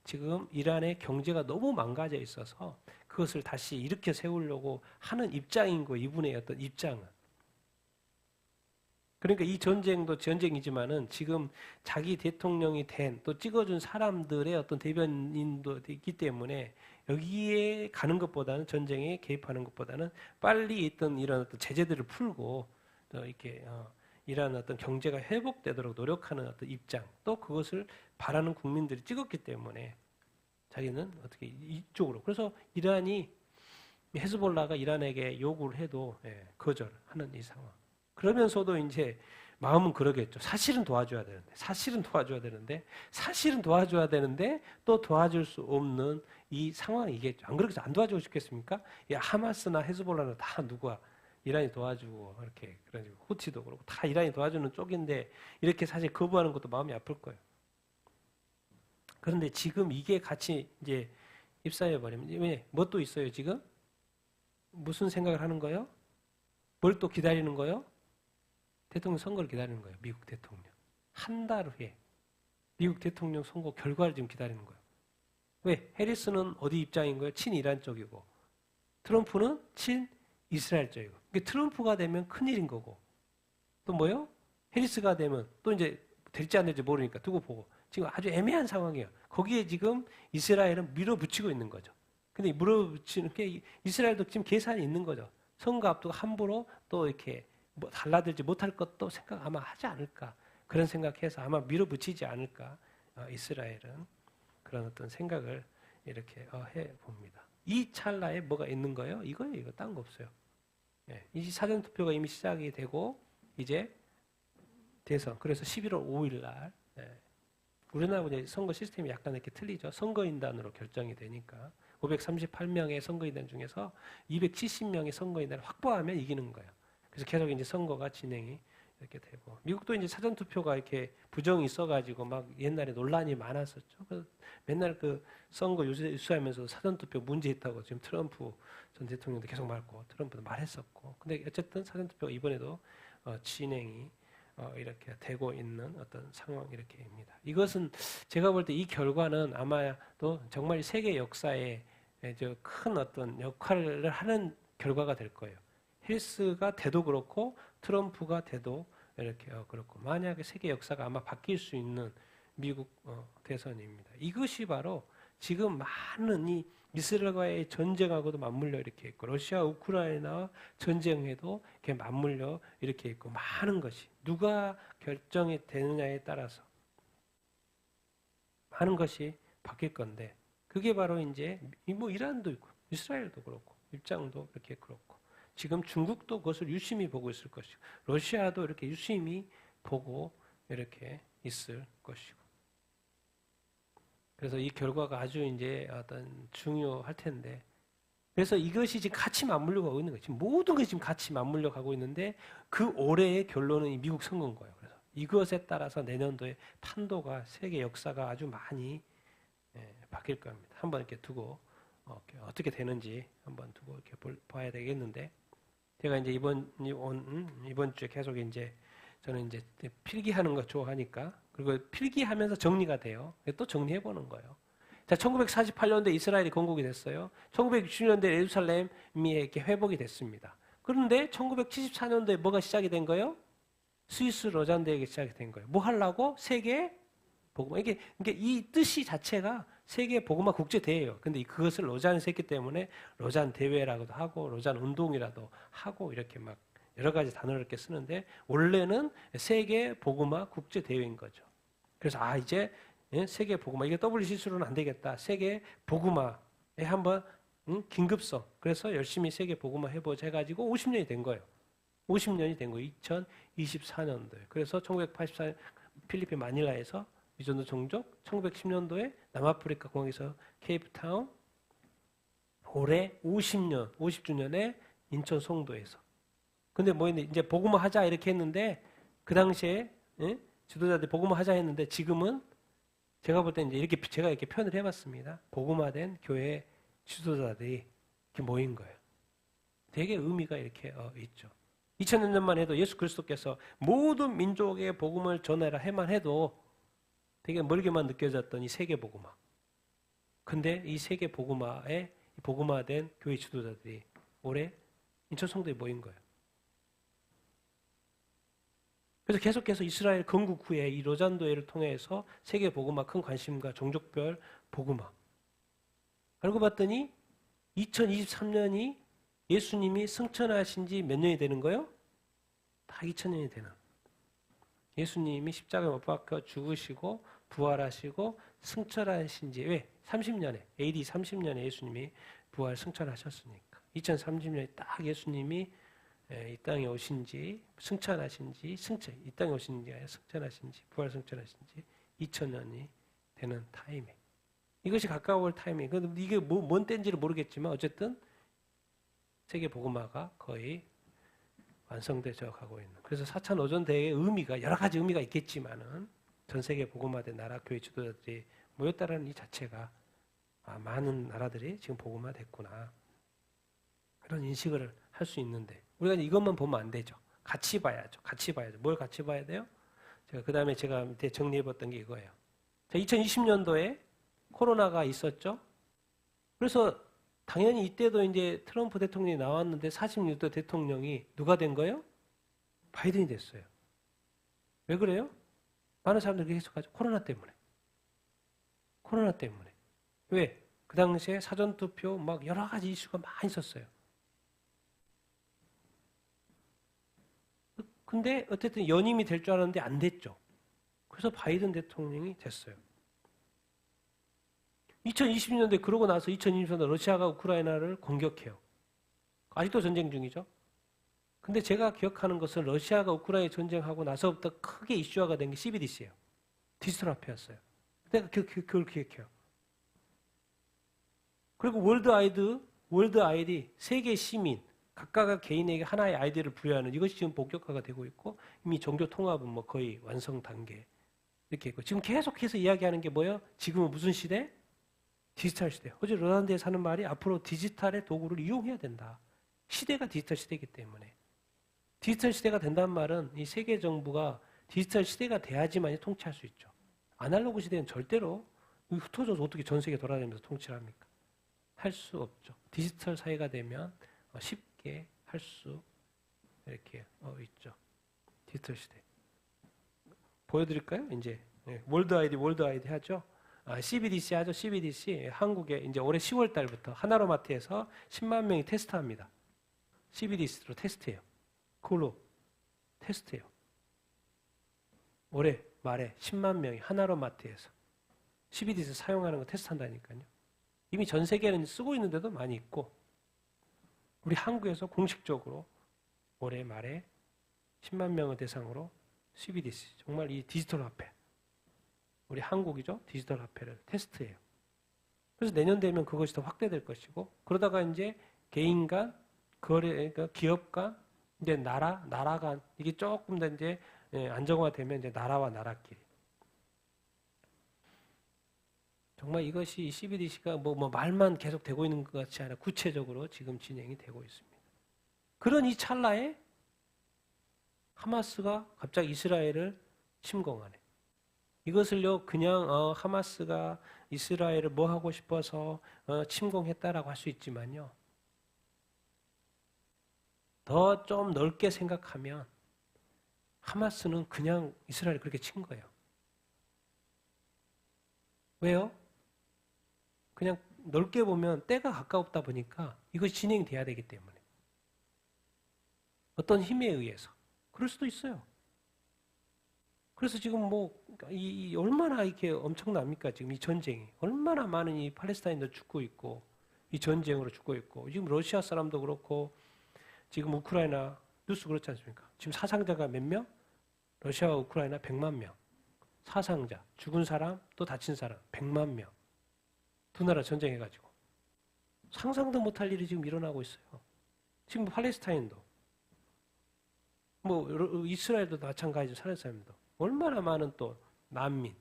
지금 이란의 경제가 너무 망가져 있어서 그것을 다시 일으켜 세우려고 하는 입장인 거 이분의 어떤 입장은. 그러니까 이 전쟁도 전쟁이지만은 지금 자기 대통령이 된 또 찍어준 사람들의 어떤 대변인도 있기 때문에 여기에 가는 것보다는 전쟁에 개입하는 것보다는 빨리 있던 이런 어떤 제재들을 풀고 또 이렇게 이런 어떤 경제가 회복되도록 노력하는 어떤 입장 또 그것을 바라는 국민들이 찍었기 때문에 자기는 어떻게 이쪽으로 그래서 헤즈볼라가 이란에게 요구를 해도 거절하는 이 상황. 그러면서도 이제 마음은 그러겠죠. 사실은 도와줘야 되는데 또 도와줄 수 없는 이 상황이겠죠. 안 그렇게 안 도와주고 싶겠습니까? 하마스나 헤즈볼라는 다 누구야? 이란이 도와주고 이렇게 그래가지고 후티도 그렇고 다 이란이 도와주는 쪽인데 이렇게 사실 거부하는 것도 마음이 아플 거예요. 그런데 지금 이게 같이 이제 입사해 버리면 왜? 뭐 또 있어요 지금? 무슨 생각을 하는 거예요? 뭘 또 기다리는 거예요? 대통령 선거를 기다리는 거예요. 미국 대통령. 한 달 후에 미국 대통령 선거 결과를 지금 기다리는 거예요. 왜? 해리스는 어디 입장인 거예요? 친이란 쪽이고 트럼프는 친이스라엘 쪽이고. 그러니까 트럼프가 되면 큰일인 거고 또 뭐요? 해리스가 되면 또 이제 될지 안 될지 모르니까 두고 보고 지금 아주 애매한 상황이에요. 거기에 지금 이스라엘은 밀어붙이고 있는 거죠. 근데 밀어붙이는 게 이스라엘도 지금 계산이 있는 거죠. 선거 앞두고 함부로 또 이렇게 뭐 달라들지 못할 것도 생각 아마 하지 않을까. 그런 생각해서 아마 밀어붙이지 않을까. 이스라엘은 그런 어떤 생각을 이렇게 해 봅니다. 이 찰나에 뭐가 있는 거예요? 이거예요. 이거 딴 거 없어요. 예, 이 사전 투표가 이미 시작이 되고 이제 대선. 그래서 11월 5일 날 우리나라 이제 선거 시스템이 약간 이렇게 틀리죠. 선거인단으로 결정이 되니까 538명의 선거인단 중에서 270명의 선거인단을 확보하면 이기는 거예요. 그래서 계속 이제 선거가 진행이 이렇게 되고 미국도 이제 사전 투표가 이렇게 부정이 있어가지고 막 옛날에 논란이 많았었죠. 그래서 맨날 그 선거 유수하면서 사전 투표 문제 있다고 지금 트럼프 전 대통령도 계속 말고 트럼프도 말했었고. 근데 어쨌든 사전 투표가 이번에도 진행이 이렇게 되고 있는 어떤 상황 이렇게입니다. 이것은 제가 볼 때 이 결과는 아마도 정말 세계 역사에 큰 어떤 역할을 하는 결과가 될 거예요. 해리스가 돼도 그렇고 트럼프가 돼도 이렇게 그렇고 만약에 세계 역사가 아마 바뀔 수 있는 미국 대선입니다. 이것이 바로 지금 많은 이 이스라엘과의 전쟁하고도 맞물려 이렇게 있고 러시아 우크라이나 전쟁에도 이렇게 맞물려 이렇게 있고 많은 것이 누가 결정이 되느냐에 따라서 많은 것이 바뀔 건데 그게 바로 이제 뭐 이란도 있고 이스라엘도 그렇고 입장도 이렇게 그렇고 지금 중국도 그것을 유심히 보고 있을 것이고 러시아도 이렇게 유심히 보고 이렇게 있을 것이고 그래서 이 결과가 아주 이제 어떤 중요할 텐데 그래서 이것이 지금 같이 맞물려 가고 있는 거예요. 지금 모든 것이 지금 같이 맞물려 가고 있는데 그 올해의 결론은 이 미국 선거인 거예요. 그래서 이것에 따라서 내년도에 판도가 세계 역사가 아주 많이 바뀔 겁니다. 한번 이렇게 두고 어떻게 되는지 한번 두고 이렇게 봐야 되겠는데 제가 이제 이번 주에 계속 이제 저는 이제 필기하는 거 좋아하니까 그리고 필기하면서 정리가 돼요. 또 정리해 보는 거예요. 자, 1948년도에 이스라엘이 건국이 됐어요. 1960년도에 예루살렘이 이렇게 회복이 됐습니다. 그런데 1974년도에 뭐가 시작이 된 거예요? 스위스 로잔 대회가 시작이 된 거예요. 뭐 하려고? 세계 복음화. 이게 이 뜻이 자체가 세계 복음화 국제 대회예요. 근데 그것을 로잔에서 했기 때문에 로잔 대회라고도 하고 로잔 운동이라도 하고 이렇게 막 여러 가지 단어를 이렇게 쓰는데 원래는 세계 복음화 국제 대회인 거죠. 그래서 이제 세계 복음화 이게 WCC로는 안 되겠다. 세계 복음화에 한번 긴급성. 그래서 열심히 세계 복음화 해보자 해가지고 50년이 된 거예요. 50년이 된 거예요. 2024년도에. 그래서 1984년 필리핀 마닐라에서 미존도 종족, 1910년도에 남아프리카 공항에서 케이프타운, 올해 50주년에 인천 송도에서. 근데 뭐 이제 복음화 하자 이렇게 했는데 그 당시에 지도자들이 복음화 하자 했는데 지금은 제가 볼 때는 이제 제가 이렇게 표현을 해봤습니다. 복음화된 교회 지도자들이 이렇게 모인 거예요. 되게 의미가 이렇게 있죠. 2000년만 해도 예수 그리스도께서 모든 민족의 복음을 전해라 해만 해도 되게 멀게만 느껴졌던 이 세계 복음화. 근데 이 세계 복음화에 복음화된 교회 지도자들이 올해 인천 송도에 모인 거예요. 그래서 계속해서 이스라엘 건국 후에 이 로잔도회를 통해서 세계 복음화 큰 관심과 종족별 복음화. 알고 봤더니 2023년이 예수님이 승천하신 지 몇 년이 되는 거예요? 다 2000년이 되는. 예수님이 십자가에 못 박혀 죽으시고 부활하시고 승천하신 지 왜? 30년에 AD 30년에 예수님이 부활 승천하셨으니까 2030년에 딱 예수님이 이 땅에 오신 지 승천하신 지 이 땅에 오신 지 아니라 승천하신 지 부활 승천하신 지 2000년이 되는 타이밍. 이것이 가까워올 타이밍. 근데 이게 뭔 때인지를 모르겠지만 어쨌든 세계 복음화가 거의 완성되져 가고 있는. 그래서 4차 노전 대회의 의미가 여러 가지 의미가 있겠지만은 전 세계 복음화된 나라 교회 지도자들이 모였다라는 이 자체가 많은 나라들이 지금 복음화됐구나. 그런 인식을 할 수 있는데 우리가 이것만 보면 안 되죠. 같이 봐야죠. 같이 봐야죠. 뭘 같이 봐야 돼요? 그다음에 제가 밑에 정리해봤던 게 이거예요. 자, 2020년도에 코로나가 있었죠. 그래서 당연히 이때도 이제 트럼프 대통령이 나왔는데 46도 대통령이 누가 된 거예요? 바이든이 됐어요. 왜 그래요? 많은 사람들이 해석하죠. 코로나 때문에. 코로나 때문에. 왜? 그 당시에 사전투표 막 여러 가지 이슈가 많이 있었어요. 근데 어쨌든 연임이 될 줄 알았는데 안 됐죠. 그래서 바이든 대통령이 됐어요. 2020년도에 그러고 나서 2020년도 러시아가 우크라이나를 공격해요. 아직도 전쟁 중이죠. 근데 제가 기억하는 것은 러시아가 우크라이나 전쟁하고 나서부터 크게 이슈화가 된 게 CBDC예요. 디지털 화폐였어요. 내가 그걸 기억해요. 그리고 월드 아이디, 세계 시민, 각각 개인에게 하나의 아이디를 부여하는 이것이 지금 본격화가 되고 있고 이미 종교 통합은 뭐 거의 완성 단계 이렇게 있고 지금 계속해서 이야기하는 게 뭐예요? 지금은 무슨 시대? 디지털 시대. 어제 르완다에 사는 말이 앞으로 디지털의 도구를 이용해야 된다. 시대가 디지털 시대이기 때문에. 디지털 시대가 된다는 말은 이 세계 정부가 디지털 시대가 돼야지만 통치할 수 있죠. 아날로그 시대는 절대로 흩어져서 어떻게 전 세계 돌아다니면서 통치를 합니까? 할 수 없죠. 디지털 사회가 되면 쉽게 할 수 이렇게 있죠. 디지털 시대. 보여드릴까요? 이제 월드 아이디 하죠. CBDC 하죠. CBDC 한국에 이제 올해 10월 달부터 하나로마트에서 10만 명이 테스트합니다. CBDC로 테스트해요. 그걸로 테스트해요. 올해 말에 10만 명이 하나로마트에서 CBDC 사용하는 거 테스트한다니까요. 이미 전 세계는 쓰고 있는데도 많이 있고 우리 한국에서 공식적으로 올해 말에 10만 명을 대상으로 CBDC 정말 이 디지털 화폐 우리 한국이죠. 디지털 화폐를 테스트해요. 그래서 내년 되면 그것이 더 확대될 것이고 그러다가 이제 개인 간 거래 그러니까 기업 간 이제 나라 간 이게 조금 더 이제 안정화되면 이제 나라와 나라끼리 정말 이것이 CBDC가 뭐 말만 계속 되고 있는 것 같지 않아 구체적으로 지금 진행이 되고 있습니다. 그런 이 찰나에 하마스가 갑자기 이스라엘을 침공하네. 이것을요 그냥 하마스가 이스라엘을 뭐 하고 싶어서 침공했다라고 할 수 있지만요. 더 좀 넓게 생각하면 하마스는 그냥 이스라엘을 그렇게 친 거예요. 왜요? 그냥 넓게 보면 때가 가까웠다 보니까 이것이 진행이 돼야 되기 때문에. 어떤 힘에 의해서. 그럴 수도 있어요. 그래서 지금 얼마나 이렇게 엄청납니까? 지금 이 전쟁이. 얼마나 많은 이 팔레스타인도 죽고 있고, 이 전쟁으로 죽고 있고, 지금 러시아 사람도 그렇고, 지금 우크라이나 뉴스 그렇지 않습니까? 지금 사상자가 몇 명? 러시아와 우크라이나 100만 명. 사상자, 죽은 사람, 또 다친 사람 100만 명. 두 나라 전쟁해가지고. 상상도 못할 일이 지금 일어나고 있어요. 지금 팔레스타인도. 이스라엘도 마찬가지죠. 팔레스타인도. 얼마나 많은 또 난민.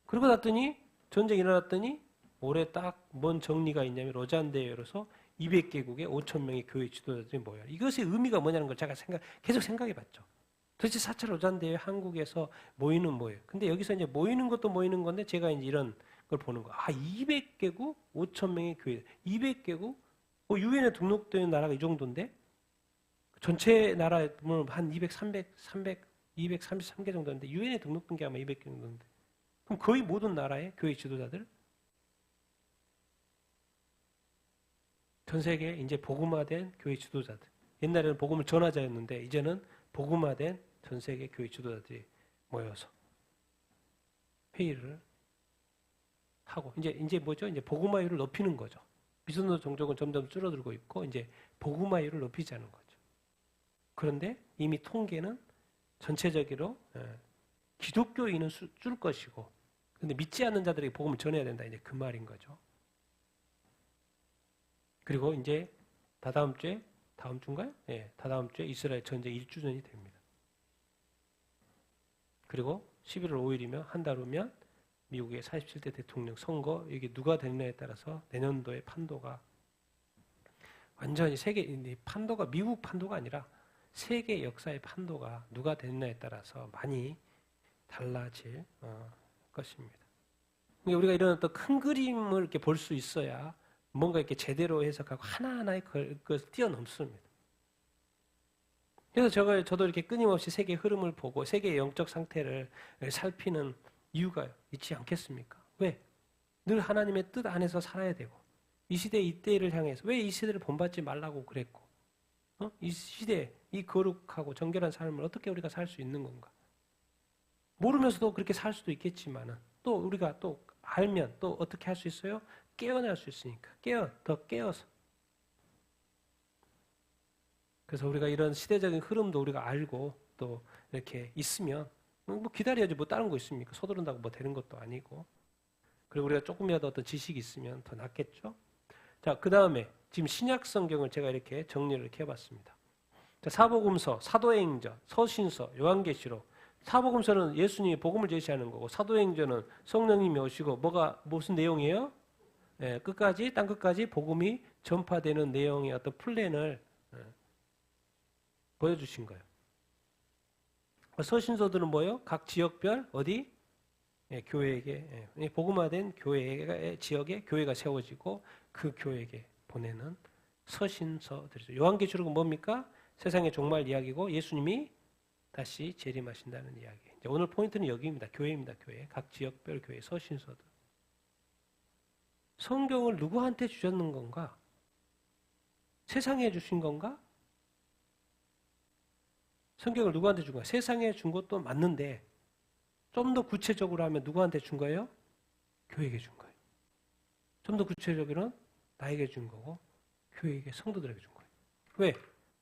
그러고 났더니 전쟁이 일어났더니 올해 딱 뭔 정리가 있냐면 로잔 대회로서 200개국에 5천 명의 교회 지도자들이 모여요. 이것의 의미가 뭐냐는 걸 제가 계속 생각해 봤죠. 도대체 4차 로잔 대회 한국에서 모이는 뭐예요? 근데 여기서 이제 모이는 것도 모이는 건데 제가 이제 이런 걸 보는 거. 200개국 5천 명의 교회. 200개국? 유엔에 등록된 나라가 이 정도인데 전체 나라에 보면 한 233개 정도인데 유엔에 등록된 게 아마 200개 정도인데 그럼 거의 모든 나라의 교회 지도자들 전 세계에 이제 복음화된 교회 지도자들 옛날에는 복음을 전하자였는데 이제는 복음화된 전 세계 교회 지도자들이 모여서 회의를 하고 이제 뭐죠? 이제 복음화율을 높이는 거죠. 미선도 종족은 점점 줄어들고 있고 이제 복음화율을 높이자는 거죠. 그런데 이미 통계는 전체적으로 기독교인은 줄 것이고 근데 믿지 않는 자들에게 복음을 전해야 된다. 이제 그 말인 거죠. 그리고 이제 다다음 주에 다음 주인가요? 예, 다다음 주에 이스라엘 전쟁 1주년이 됩니다. 그리고 11월 5일이면 한 달 후면 미국의 47대 대통령 선거, 이게 누가 되느냐에 따라서 내년도의 판도가 완전히 세계 판도가 미국 판도가 아니라 세계 역사의 판도가 누가 되느냐에 따라서 많이 달라질 것입니다. 우리가 이런 어떤 큰 그림을 이렇게 볼 수 있어야 뭔가 이렇게 제대로 해석하고 하나하나의 그것을 뛰어넘습니다. 그래서 저도 이렇게 끊임없이 세계의 흐름을 보고 세계의 영적 상태를 살피는 이유가 있지 않겠습니까? 왜? 늘 하나님의 뜻 안에서 살아야 되고 이 시대 이때를 향해서 왜 이 시대를 본받지 말라고 그랬고 이 시대 이 거룩하고 정결한 삶을 어떻게 우리가 살 수 있는 건가? 모르면서도 그렇게 살 수도 있겠지만은 또 우리가 또 알면 또 어떻게 할 수 있어요? 깨어날 수 있으니까 더 깨어서. 그래서 우리가 이런 시대적인 흐름도 우리가 알고 또 이렇게 있으면 뭐 기다려야지 뭐 다른 거 있습니까? 서두른다고 뭐 되는 것도 아니고. 그리고 우리가 조금이라도 어떤 지식이 있으면 더 낫겠죠? 자, 그 다음에 지금 신약 성경을 제가 이렇게 정리를 이렇게 해봤습니다. 자, 사복음서, 사도행전, 서신서, 요한계시록. 사복음서는 예수님이 복음을 제시하는 거고 사도행전은 성령님이 오시고 무슨 내용이에요? 예, 땅 끝까지 복음이 전파되는 내용의 어떤 플랜을 보여주신 거예요. 서신서들은 뭐예요? 각 지역별 어디? 예, 교회에게 복음화된 교회의 지역에 교회가 세워지고 그 교회에게 보내는 서신서들이죠. 요한계시록은 뭡니까? 세상의 종말 이야기고 예수님이 다시 재림하신다는 이야기. 이제 오늘 포인트는 여기입니다. 교회입니다. 교회. 각 지역별 교회 서신서들. 성경을 누구한테 주셨는 건가? 세상에 주신 건가? 성경을 누구한테 준 거야? 세상에 준 것도 맞는데 좀 더 구체적으로 하면 누구한테 준 거예요? 교회에게 준 거예요. 좀 더 구체적으로는 나에게 준 거고 교회에게 성도들에게 준 거예요. 왜?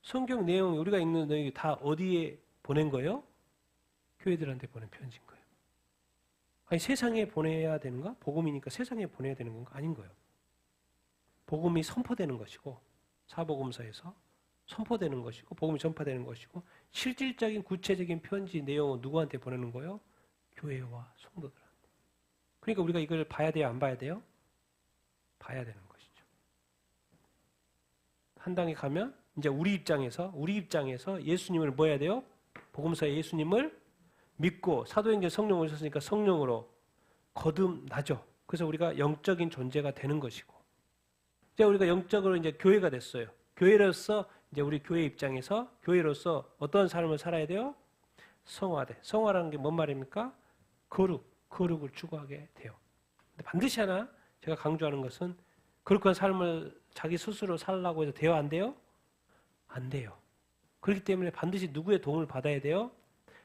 성경 내용이 우리가 읽는 내용이 다 어디에 보낸 거예요? 교회들한테 보낸 편지인 거예요. 아니 세상에 보내야 되는가? 복음이니까 세상에 보내야 되는 건가? 아닌 거예요. 복음이 선포되는 것이고 사복음서에서 선포되는 것이고 복음이 전파되는 것이고 실질적인 구체적인 편지 내용은 누구한테 보내는 거예요? 교회와 성도들한테. 그러니까 우리가 이걸 봐야 돼요? 안 봐야 돼요? 봐야 되는 것이죠. 한 당에 가면 이제 우리 입장에서 예수님을 뭐 해야 돼요? 복음서에 예수님을 믿고 사도행전 성령 오셨으니까 성령으로 거듭나죠. 그래서 우리가 영적인 존재가 되는 것이고 이제 우리가 영적으로 이제 교회가 됐어요. 교회로서 이제 우리 교회 입장에서 교회로서 어떤 삶을 살아야 돼요? 성화돼. 성화라는 게 뭔 말입니까? 거룩을 추구하게 돼요. 근데 반드시 하나 제가 강조하는 것은 거룩한 삶을 자기 스스로 살라고 해서 돼요? 안 돼요? 안 돼요. 그렇기 때문에 반드시 누구의 도움을 받아야 돼요?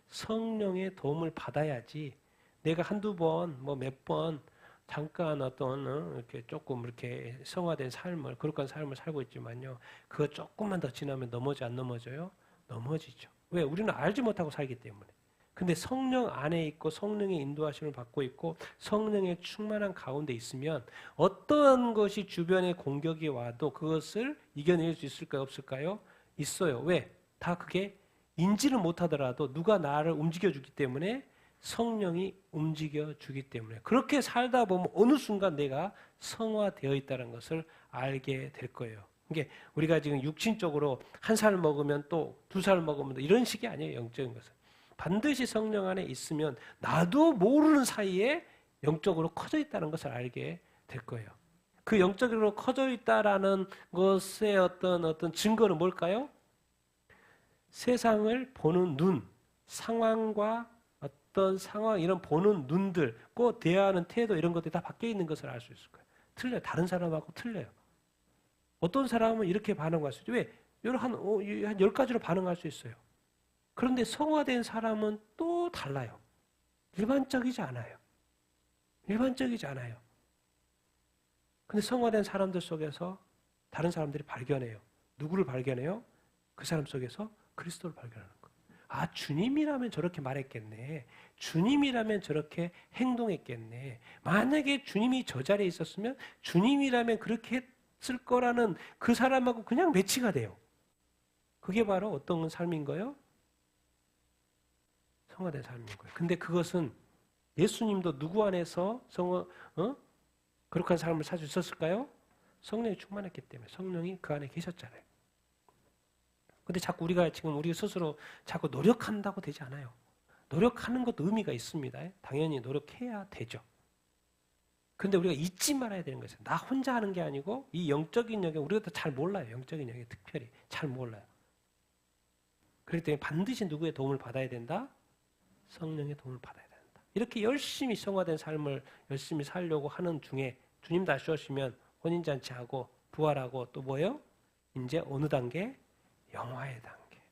성령의 도움을 받아야지 내가 한두 번, 몇 번 잠깐 어떤 이렇게 조금 이렇게 성화된 삶을 거룩한 삶을 살고 있지만요. 그거 조금만 더 지나면 안 넘어져요? 넘어지죠. 왜? 우리는 알지 못하고 살기 때문에. 근데 성령 안에 있고 성령의 인도하심을 받고 있고 성령의 충만한 가운데 있으면 어떠한 것이 주변에 공격이 와도 그것을 이겨낼 수 있을까요? 없을까요? 있어요. 왜? 다 그게 인지를 못하더라도 누가 나를 움직여주기 때문에 성령이 움직여주기 때문에 그렇게 살다 보면 어느 순간 내가 성화되어 있다는 것을 알게 될 거예요. 이게 우리가 지금 육신적으로 1살 먹으면 또 2살 먹으면 이런 식이 아니에요. 영적인 것은. 반드시 성령 안에 있으면 나도 모르는 사이에 영적으로 커져 있다는 것을 알게 될 거예요. 그 영적으로 커져 있다라는 것의 어떤 증거는 뭘까요? 세상을 보는 눈, 상황과 어떤 상황, 이런 보는 눈들, 꼭 대화하는 태도 이런 것들이 다 바뀌어 있는 것을 알 수 있을 거예요. 틀려요. 다른 사람하고 틀려요. 어떤 사람은 이렇게 반응할 수 있죠. 왜? 한 10가지로 반응할 수 있어요. 그런데 성화된 사람은 또 달라요. 일반적이지 않아요. 근데 성화된 사람들 속에서 다른 사람들이 발견해요. 누구를 발견해요? 그 사람 속에서 그리스도를 발견하는 거예요. 아, 주님이라면 저렇게 말했겠네. 주님이라면 저렇게 행동했겠네. 만약에 주님이 저 자리에 있었으면 주님이라면 그렇게 했을 거라는 그 사람하고 그냥 매치가 돼요. 그게 바로 어떤 삶인 거예요? 성화된 삶인 거예요. 근데 그것은 예수님도 누구 안에서 거룩한 삶을 살 수 있었을까요? 성령이 충만했기 때문에 성령이 그 안에 계셨잖아요. 근데 자꾸 우리가 지금 우리 스스로 자꾸 노력한다고 되지 않아요. 노력하는 것도 의미가 있습니다. 당연히 노력해야 되죠. 근데 우리가 잊지 말아야 되는 것은 나 혼자 하는 게 아니고 이 영적인 영역 우리가 잘 몰라요. 영적인 영역 특별히 잘 몰라요. 그렇기 때문에 반드시 누구의 도움을 받아야 된다? 성령의 도움을 받아야 된다. 이렇게 열심히 성화된 삶을 열심히 살려고 하는 중에 주님 다시 오시면 혼인잔치하고 부활하고 또 뭐예요? 이제 어느 단계? 영화의 단계.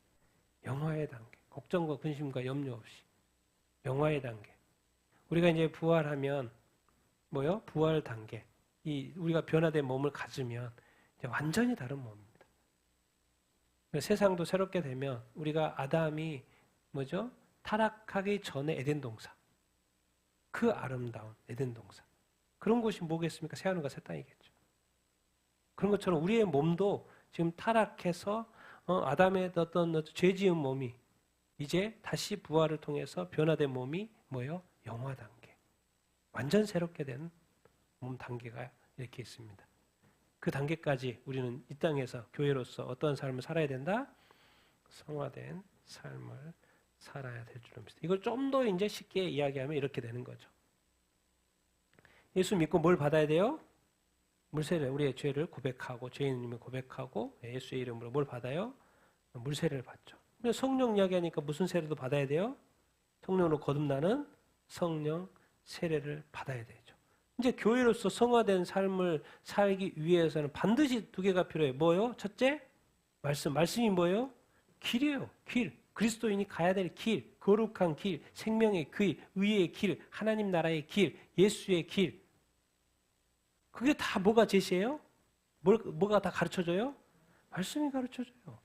영화의 단계. 걱정과 근심과 염려 없이. 영화의 단계. 우리가 이제 부활하면 뭐요? 부활 단계. 우리가 변화된 몸을 가지면 이제 완전히 다른 몸입니다. 세상도 새롭게 되면 우리가 아담이 뭐죠? 타락하기 전에 에덴 동산. 그 아름다운 에덴 동산. 그런 곳이 뭐겠습니까? 새하늘과 새 땅이겠죠. 그런 것처럼 우리의 몸도 지금 타락해서 아담의 어떤 죄 지은 몸이 이제 다시 부활을 통해서 변화된 몸이 뭐예요? 영화 단계. 완전 새롭게 된 몸 단계가 이렇게 있습니다. 그 단계까지 우리는 이 땅에서 교회로서 어떤 삶을 살아야 된다? 성화된 삶을 살아야 될 줄 믿습니다. 이걸 좀 더 이제 쉽게 이야기하면 이렇게 되는 거죠. 예수 믿고 뭘 받아야 돼요? 물세례, 우리의 죄를 고백하고 죄인임을 고백하고 예수의 이름으로 뭘 받아요? 물세례를 받죠. 성령 이야기하니까 무슨 세례도 받아야 돼요? 성령으로 거듭나는 성령 세례를 받아야 되죠. 이제 교회로서 성화된 삶을 살기 위해서는 반드시 두 개가 필요해요. 뭐요? 첫째, 말씀. 말씀이 뭐예요? 길이에요. 길. 그리스도인이 가야 될 길. 거룩한 길. 생명의 길. 의의 길. 하나님 나라의 길. 예수의 길. 그게 다 뭐가 제시해요? 뭐가 다 가르쳐줘요? 말씀이 가르쳐줘요.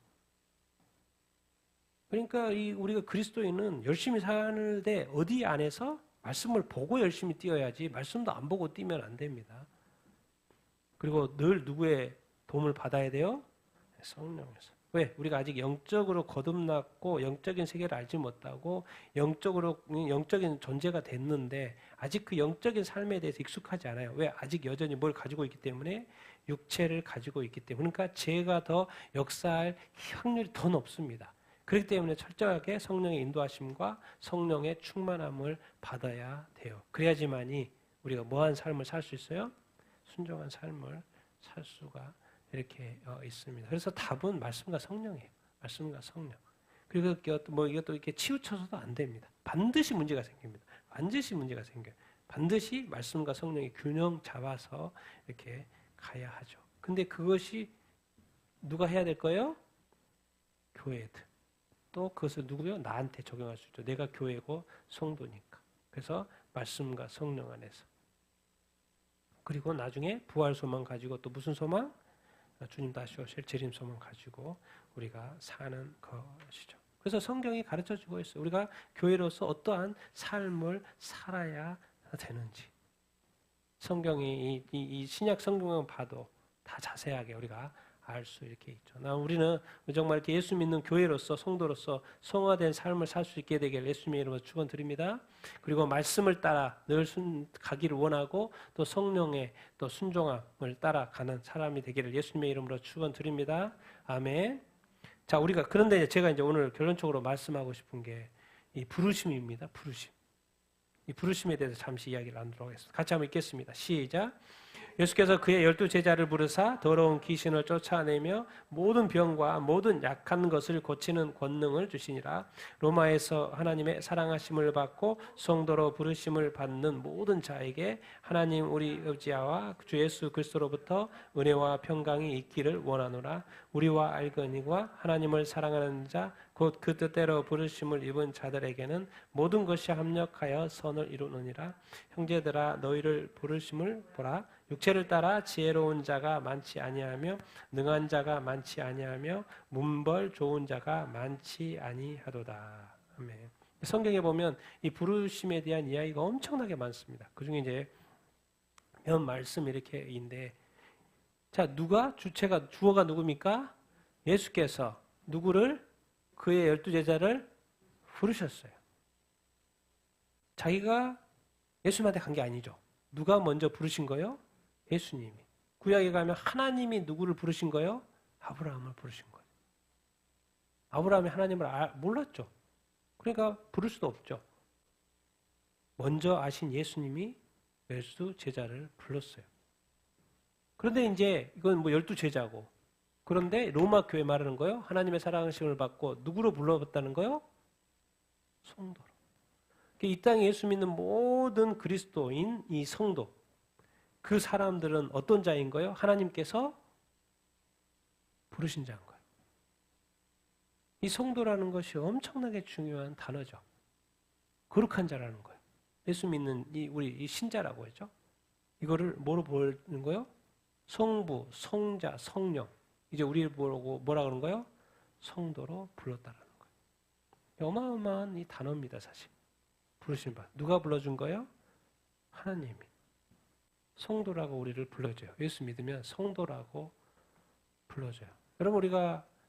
그러니까 우리가 그리스도인은 열심히 사는데 어디 안에서 말씀을 보고 열심히 뛰어야지 말씀도 안 보고 뛰면 안 됩니다. 그리고 늘 누구의 도움을 받아야 돼요? 성령에서. 왜? 우리가 아직 영적으로 거듭났고 영적인 세계를 알지 못하고 영적인 존재가 됐는데 아직 그 영적인 삶에 대해서 익숙하지 않아요. 왜? 아직 여전히 뭘 가지고 있기 때문에 육체를 가지고 있기 때문에 그러니까 죄가 더 역사할 확률이 더 높습니다. 그렇기 때문에 철저하게 성령의 인도하심과 성령의 충만함을 받아야 돼요. 그래야지만이 우리가 뭐한 삶을 살 수 있어요? 순종한 삶을 살 수가 이렇게 있습니다. 그래서 답은 말씀과 성령이에요. 말씀과 성령. 그리고 이것도 이렇게 치우쳐서도 안 됩니다. 반드시 문제가 생깁니다. 반드시 문제가 생겨요. 반드시 말씀과 성령이 균형 잡아서 이렇게 가야 하죠. 근데 그것이 누가 해야 될 거예요? 교회들. 또 그것을 누구요? 나한테 적용할 수 있죠. 내가 교회고 성도니까. 그래서 말씀과 성령 안에서. 그리고 나중에 부활 소망 가지고 또 무슨 소망? 주님 다시 오실 재림 소망 가지고 우리가 사는 것이죠. 그래서 성경이 가르쳐주고 있어요. 우리가 교회로서 어떠한 삶을 살아야 되는지. 성경이 이 신약 성경을 봐도 다 자세하게 우리가 알 수 이렇게 있죠. 우리는 정말 이렇게 예수 믿는 교회로서 성도로서 성화된 삶을 살 수 있게 되길 예수님의 이름으로 축원드립니다. 그리고 말씀을 따라 늘 가기를 원하고 또 성령의 또 순종함을 따라가는 사람이 되기를 예수님의 이름으로 축원드립니다. 아멘. 자, 그런데 제가 이제 오늘 결론적으로 말씀하고 싶은 게 이 부르심입니다. 부르심. 이 부르심에 대해서 잠시 이야기를 나누도록 하겠습니다. 같이 한번 읽겠습니다. 시작. 예수께서 그의 12 제자를 부르사 더러운 귀신을 쫓아내며 모든 병과 모든 약한 것을 고치는 권능을 주시니라. 로마에서 하나님의 사랑하심을 받고 성도로 부르심을 받는 모든 자에게 하나님 우리 의지와 주 예수 그리스도로부터 은혜와 평강이 있기를 원하노라. 우리와 알거니와 하나님을 사랑하는 자 곧 그 뜻대로 부르심을 입은 자들에게는 모든 것이 합력하여 선을 이루느니라. 형제들아 너희를 부르심을 보라. 육체를 따라 지혜로운 자가 많지 아니하며 능한 자가 많지 아니하며 문벌 좋은 자가 많지 아니하도다. 아멘. 성경에 보면 이 부르심에 대한 이야기가 엄청나게 많습니다. 그 중에 이제 몇 말씀 이렇게인데, 자, 주어가 누굽니까? 예수께서 누구를? 그의 12제자를 부르셨어요. 자기가 예수님한테 간 게 아니죠. 누가 먼저 부르신 거예요? 예수님이. 구약에 가면 하나님이 누구를 부르신 거예요? 아브라함을 부르신 거예요. 아브라함이 하나님을 몰랐죠. 그러니까 부를 수도 없죠. 먼저 아신 예수님이 12제자를 불렀어요. 그런데 이제 이건 뭐 12제자고. 그런데 로마 교회 말하는 거예요. 하나님의 사랑하심을 받고 누구로 불러봤다는 거예요? 성도로. 이 땅에 예수 믿는 모든 그리스도인, 이 성도, 그 사람들은 어떤 자인 거예요? 하나님께서 부르신 자인 거예요. 이 성도라는 것이 엄청나게 중요한 단어죠. 거룩한 자라는 거예요. 예수 믿는 우리 이 신자라고 했죠. 이거를 뭐로 보는 거예요? 성부, 성자, 성령. 이제 우리를 보고 뭐라 그런 거예요? 성도로 불렀다라는 거예요. 어마어마한 이 단어입니다, 사실. 부르신 바. 누가 불러준 거예요? 하나님이. 성도라고 우리를 불러줘요. 예수 믿으면 성도라고 불러줘요. 여러분,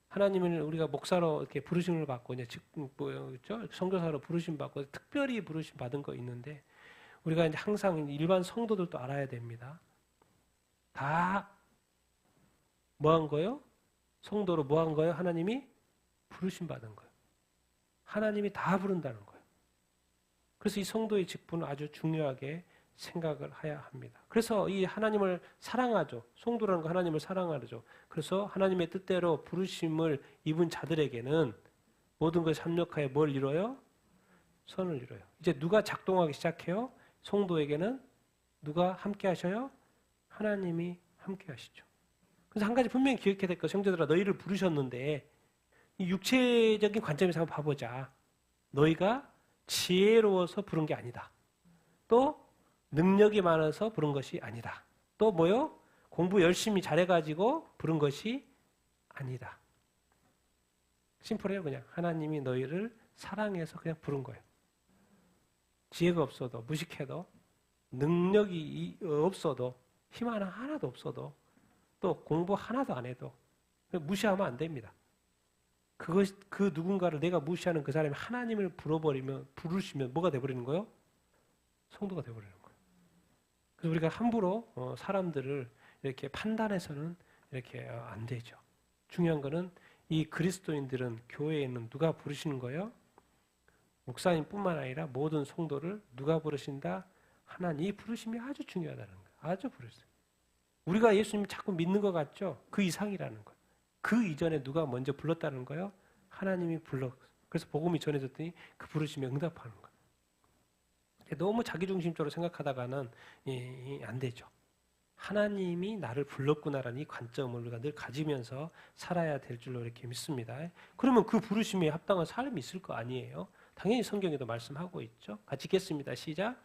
하나님을 우리가 목사로 이렇게 부르심을 받고, 이제 선교사로 부르심 받고, 특별히 부르심 받은 거 있는데, 우리가 이제 항상 일반 성도들도 알아야 됩니다. 다 뭐 한 거예요? 성도로 뭐 한 거예요? 하나님이 부르심 받은 거예요. 하나님이 다 부른다는 거예요. 그래서 이 성도의 직분은 아주 중요하게 생각을 해야 합니다. 그래서 이 하나님을 사랑하죠. 성도라는 거 하나님을 사랑하죠. 그래서 하나님의 뜻대로 부르심을 입은 자들에게는 모든 것을 합력하여 뭘 이뤄요? 선을 이뤄요. 이제 누가 작동하기 시작해요? 성도에게는 누가 함께 하셔요? 하나님이 함께 하시죠. 그래서 한 가지 분명히 기억해야 될 것, 형제들아, 너희를 부르셨는데 이 육체적인 관점에서 한번 봐보자. 너희가 지혜로워서 부른 게 아니다. 또 능력이 많아서 부른 것이 아니다. 또 뭐요? 공부 열심히 잘해가지고 부른 것이 아니다. 심플해요. 그냥 하나님이 너희를 사랑해서 그냥 부른 거예요. 지혜가 없어도, 무식해도, 능력이 없어도, 힘 하나도 없어도, 또 공부 하나도 안 해도 무시하면 안 됩니다. 그 누군가를 내가 무시하는 그 사람이 하나님을 부르시면 뭐가 돼버리는 거예요? 성도가 돼버리는 거예요. 그래서 우리가 함부로 사람들을 이렇게 판단해서는 이렇게 안 되죠. 중요한 거는 이 그리스도인들은 교회에는 누가 부르시는 거예요? 목사님뿐만 아니라 모든 성도를 누가 부르신다? 하나님. 이 부르심이 아주 중요하다는 거예요. 아주 부르세요. 우리가 예수님 자꾸 믿는 것 같죠? 그 이상이라는 거예요. 그 이전에 누가 먼저 불렀다는 거예요? 하나님이 그래서 복음이 전해졌더니 그 부르심에 응답하는 거예요. 너무 자기중심적으로 생각하다가는 안 되죠. 하나님이 나를 불렀구나라는 이 관점을 우리가 늘 가지면서 살아야 될 줄로 이렇게 믿습니다. 그러면 그 부르심에 합당한 삶이 있을 거 아니에요? 당연히 성경에도 말씀하고 있죠. 같이 읽겠습니다. 시작.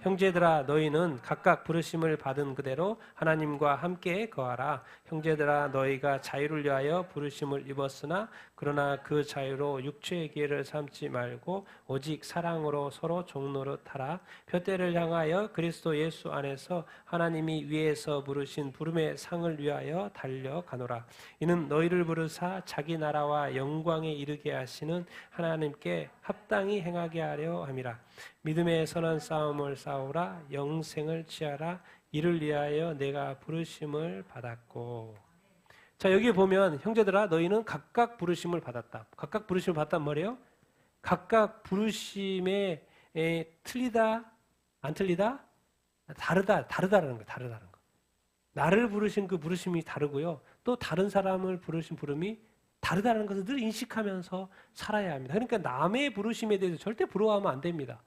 형제들아 너희는 각각 부르심을 받은 그대로 하나님과 함께 거하라. 형제들아 너희가 자유를 위하여 부르심을 입었으나 그러나 그 자유로 육체의 기회를 삼지 말고 오직 사랑으로 서로 종노릇하라. 푯대를 향하여 그리스도 예수 안에서 하나님이 위에서 부르신 부름의 상을 위하여 달려가노라. 이는 너희를 부르사 자기 나라와 영광에 이르게 하시는 하나님께 합당히 행하게 하려 함이라. 믿음의 선한 싸움을 싸우라. 영생을 취하라. 이를 위하여 내가 부르심을 받았고. 자, 여기 보면 형제들아 너희는 각각 부르심을 받았다. 각각 부르심을 받단 말이에요. 각각 부르심에 틀리다, 안 틀리다? 다르다라는 거예요. 다르다는 거. 나를 부르신 그 부르심이 다르고요. 또 다른 사람을 부르신 부름이 다르다는 것을 늘 인식하면서 살아야 합니다. 그러니까 남의 부르심에 대해서 절대 부러워하면 안 됩니다.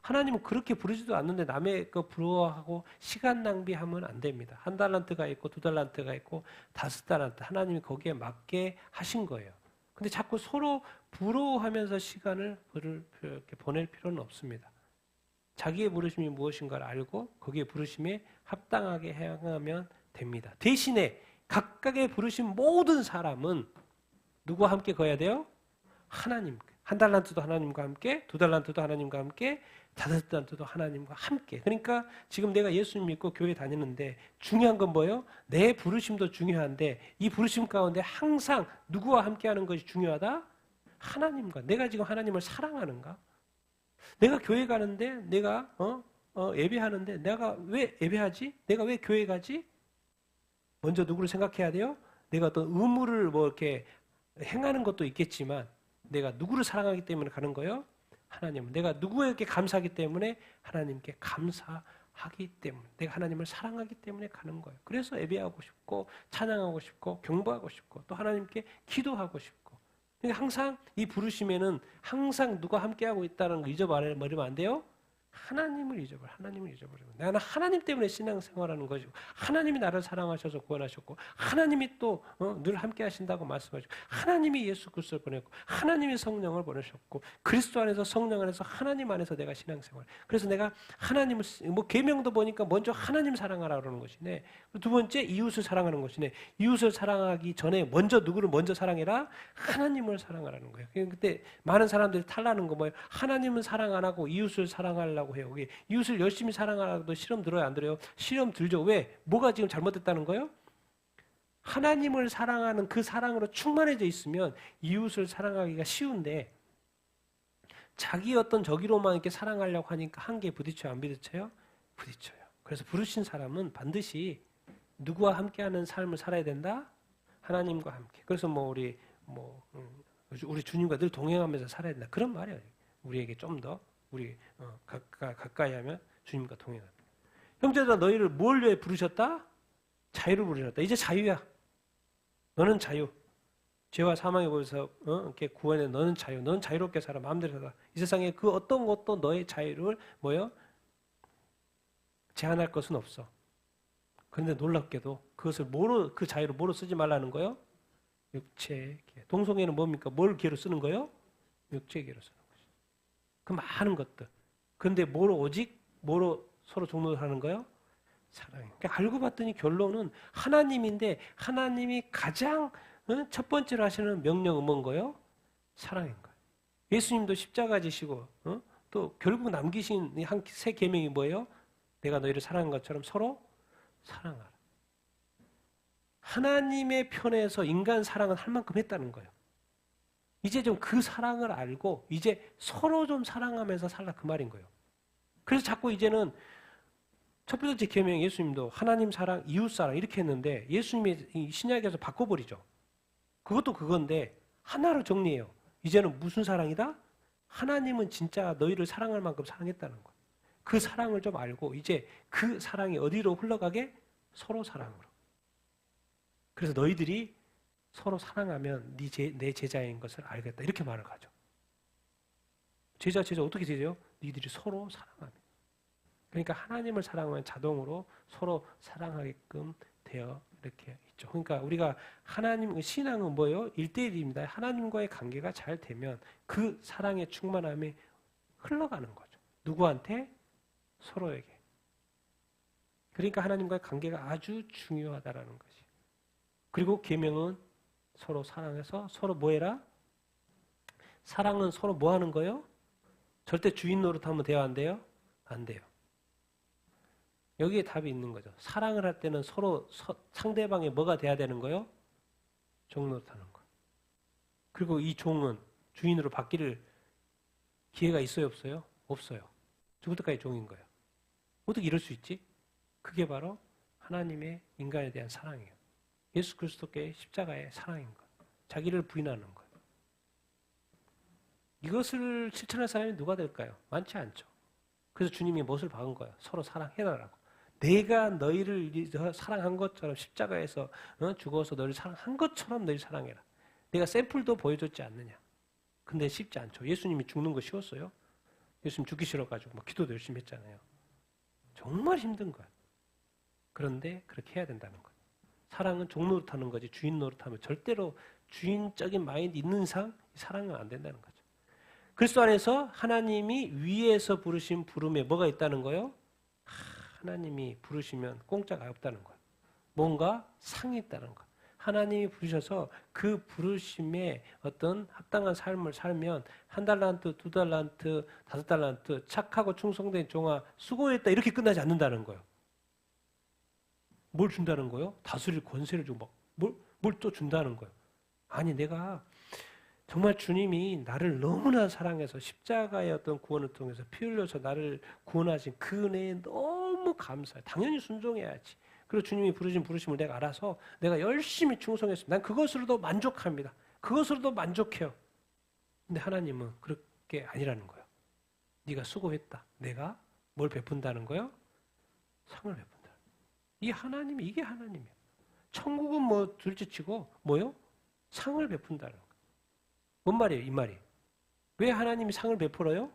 하나님은 그렇게 부르지도 않는데 남의 거 부러워하고 시간 낭비하면 안 됩니다. 1달란트가 있고 2달란트가 있고 5달란트. 하나님이 거기에 맞게 하신 거예요. 근데 자꾸 서로 부러워하면서 시간을 이렇게 보낼 필요는 없습니다. 자기의 부르심이 무엇인가를 알고 거기에 부르심에 합당하게 행하면 됩니다. 대신에 각각의 부르심 모든 사람은 누구와 함께 거해야 돼요? 하나님. 한 달란트도 하나님과 함께, 두 달란트도 하나님과 함께, 다섯 달란트도 하나님과 함께. 그러니까 지금 내가 예수님 믿고 교회 다니는데 중요한 건 뭐예요? 내 부르심도 중요한데 이 부르심 가운데 항상 누구와 함께하는 것이 중요하다? 하나님과. 내가 지금 하나님을 사랑하는가? 내가 교회 가는데 내가 예배하는데 내가 왜 예배하지? 내가 왜 교회 가지? 먼저 누구를 생각해야 돼요? 내가 어떤 의무를 뭐 이렇게 행하는 것도 있겠지만 내가 누구를 사랑하기 때문에 가는 거예요? 하나님. 내가 누구에게 감사하기 때문에 하나님께 감사하기 때문에 내가 하나님을 사랑하기 때문에 가는 거예요. 그래서 예배하고 싶고 찬양하고 싶고 경배하고 싶고 또 하나님께 기도하고 싶고. 그러니까 항상 이 부르심에는 항상 누가 함께하고 있다는 거 잊어버리면 안 돼요. 하나님을 잊어버리면 나는 하나님 때문에 신앙생활하는 것이고 하나님이 나를 사랑하셔서 구원하셨고 하나님이 또 늘 함께 하신다고 말씀하시고 하나님이 예수 그리스도를 보냈고 하나님이 성령을 보내셨고 그리스도 안에서 성령 안에서 하나님 안에서 내가 신앙생활. 그래서 내가 하나님을 뭐 계명도 보니까 먼저 하나님 사랑하라 그러는 것이네. 두 번째 이웃을 사랑하는 것이네. 이웃을 사랑하기 전에 먼저 누구를 먼저 사랑해라? 하나님을 사랑하라는 거예요. 그때 많은 사람들이 탈라는 거 뭐예요? 하나님은 사랑 안 하고 이웃을 사랑하려고 해요. 이웃을 열심히 사랑하라도 시험 들어요, 안 들어요? 시험 들죠. 왜? 뭐가 지금 잘못됐다는 거예요? 하나님을 사랑하는 그 사랑으로 충만해져 있으면 이웃을 사랑하기가 쉬운데 자기 어떤 저기로만 이렇게 사랑하려고 하니까 한계에 부딪혀요, 안 부딪혀요? 부딪혀요. 그래서 부르신 사람은 반드시 누구와 함께하는 삶을 살아야 된다? 하나님과 함께. 그래서 우리 주님과 늘 동행하면서 살아야 된다. 그런 말이에요. 우리에게 좀 더 우리 가까이 하면 주님과 동행한다. 형제들아 너희를 뭘 위해 부르셨다? 자유를 부르셨다. 이제 자유야. 너는 자유. 죄와 사망에 보여서 이렇게 구원해 너는 자유. 너는 자유롭게 살아. 마음대로 살아. 이 세상에 그 어떤 것도 너의 자유를 제한할 것은 없어. 그런데 놀랍게도 그것을 그 자유를 뭐로 쓰지 말라는 거예요? 육체의 계. 동성애는 뭡니까? 뭘 계로 쓰는 거예요? 육체의 계로 쓰는 거죠. 그 많은 것들. 그런데 뭐로 서로 종노하는 거예요? 사랑이. 그러니까 알고 봤더니 결론은 하나님인데 하나님이 가장 첫 번째로 하시는 명령은 뭔 거예요? 사랑인 거예요. 예수님도 십자가 지시고 또 결국 남기신 세 계명이 뭐예요? 내가 너희를 사랑한 것처럼 서로 사랑하라. 하나님의 편에서 인간 사랑은 할 만큼 했다는 거예요. 이제 좀 그 사랑을 알고 이제 서로 좀 사랑하면서 살라 그 말인 거예요. 그래서 자꾸 이제는 첫 번째 계명 예수님도 하나님 사랑, 이웃 사랑 이렇게 했는데 예수님이 신약에서 바꿔버리죠. 그것도 그건데 하나로 정리해요. 이제는 무슨 사랑이다? 하나님은 진짜 너희를 사랑할 만큼 사랑했다는 거예요. 그 사랑을 좀 알고 이제 그 사랑이 어디로 흘러가게? 서로 사랑으로. 그래서 너희들이 서로 사랑하면 내 제자인 것을 알겠다. 이렇게 말을 하죠. 제자 어떻게 되죠? 너희들이 서로 사랑하면. 그러니까 하나님을 사랑하면 자동으로 서로 사랑하게끔 되어 이렇게 있죠. 그러니까 우리가 하나님 신앙은 뭐예요? 1대1입니다. 하나님과의 관계가 잘 되면 그 사랑의 충만함이 흘러가는 거죠. 누구한테? 서로에게. 그러니까 하나님과의 관계가 아주 중요하다라는 것이. 그리고 계명은 서로 사랑해서 서로 뭐해라? 사랑은 서로 뭐 하는 거예요? 절대 주인 노릇하면 돼요, 안 돼요? 안 돼요. 여기에 답이 있는 거죠. 사랑을 할 때는 서로 상대방이 뭐가 돼야 되는 거예요? 종 노릇하는 거. 그리고 이 종은 주인으로 바뀔 기회가 있어요, 없어요? 없어요. 죽을 때까지 종인 거예요. 어떻게 이럴 수 있지? 그게 바로 하나님의 인간에 대한 사랑이에요. 예수 그리스도께 십자가의 사랑인 것. 자기를 부인하는 것. 이것을 실천할 사람이 누가 될까요? 많지 않죠. 그래서 주님이 못을 박은 거예요. 서로 사랑해라라고. 내가 너희를 사랑한 것처럼 십자가에서 죽어서 너희를 사랑한 것처럼 너희를 사랑해라. 내가 샘플도 보여줬지 않느냐. 근데 쉽지 않죠. 예수님이 죽는 거 쉬웠어요? 예수님 죽기 싫어가지고 막 기도도 열심히 했잖아요. 정말 힘든 거야. 그런데 그렇게 해야 된다는 거예요. 사랑은 종 노릇하는 거지 주인 노릇하면 절대로 주인적인 마인드 있는 이상 사랑은 안 된다는 거죠. 그리스도 안에서 하나님이 위에서 부르신 부름에 뭐가 있다는 거예요? 하나님이 부르시면 공짜가 없다는 거예요. 뭔가 상이 있다는 거예요. 하나님이 부르셔서 그 부르심에 어떤 합당한 삶을 살면 1달란트, 2달란트, 5달란트 착하고 충성된 종아 수고했다 이렇게 끝나지 않는다는 거예요. 뭘 준다는 거예요? 다스릴 권세를 주고 뭘 또 준다는 거예요. 아니 내가 정말 주님이 나를 너무나 사랑해서 십자가의 어떤 구원을 통해서 피 흘려서 나를 구원하신 그 은혜에 너무 감사해. 당연히 순종해야지. 그리고 주님이 부르신 부르심을 내가 알아서 내가 열심히 충성했습니다. 난 그것으로도 만족합니다. 그것으로도 만족해요. 근데 하나님은 그렇게 아니라는 거예요. 네가 수고했다. 내가 뭘 베푼다는 거예요? 상을 베푼다. 이게 하나님이에요. 천국은 뭐 둘째치고 뭐요? 상을 베푼다는 거예요. 뭔 말이에요, 이 말이? 왜 하나님이 상을 베풀어요?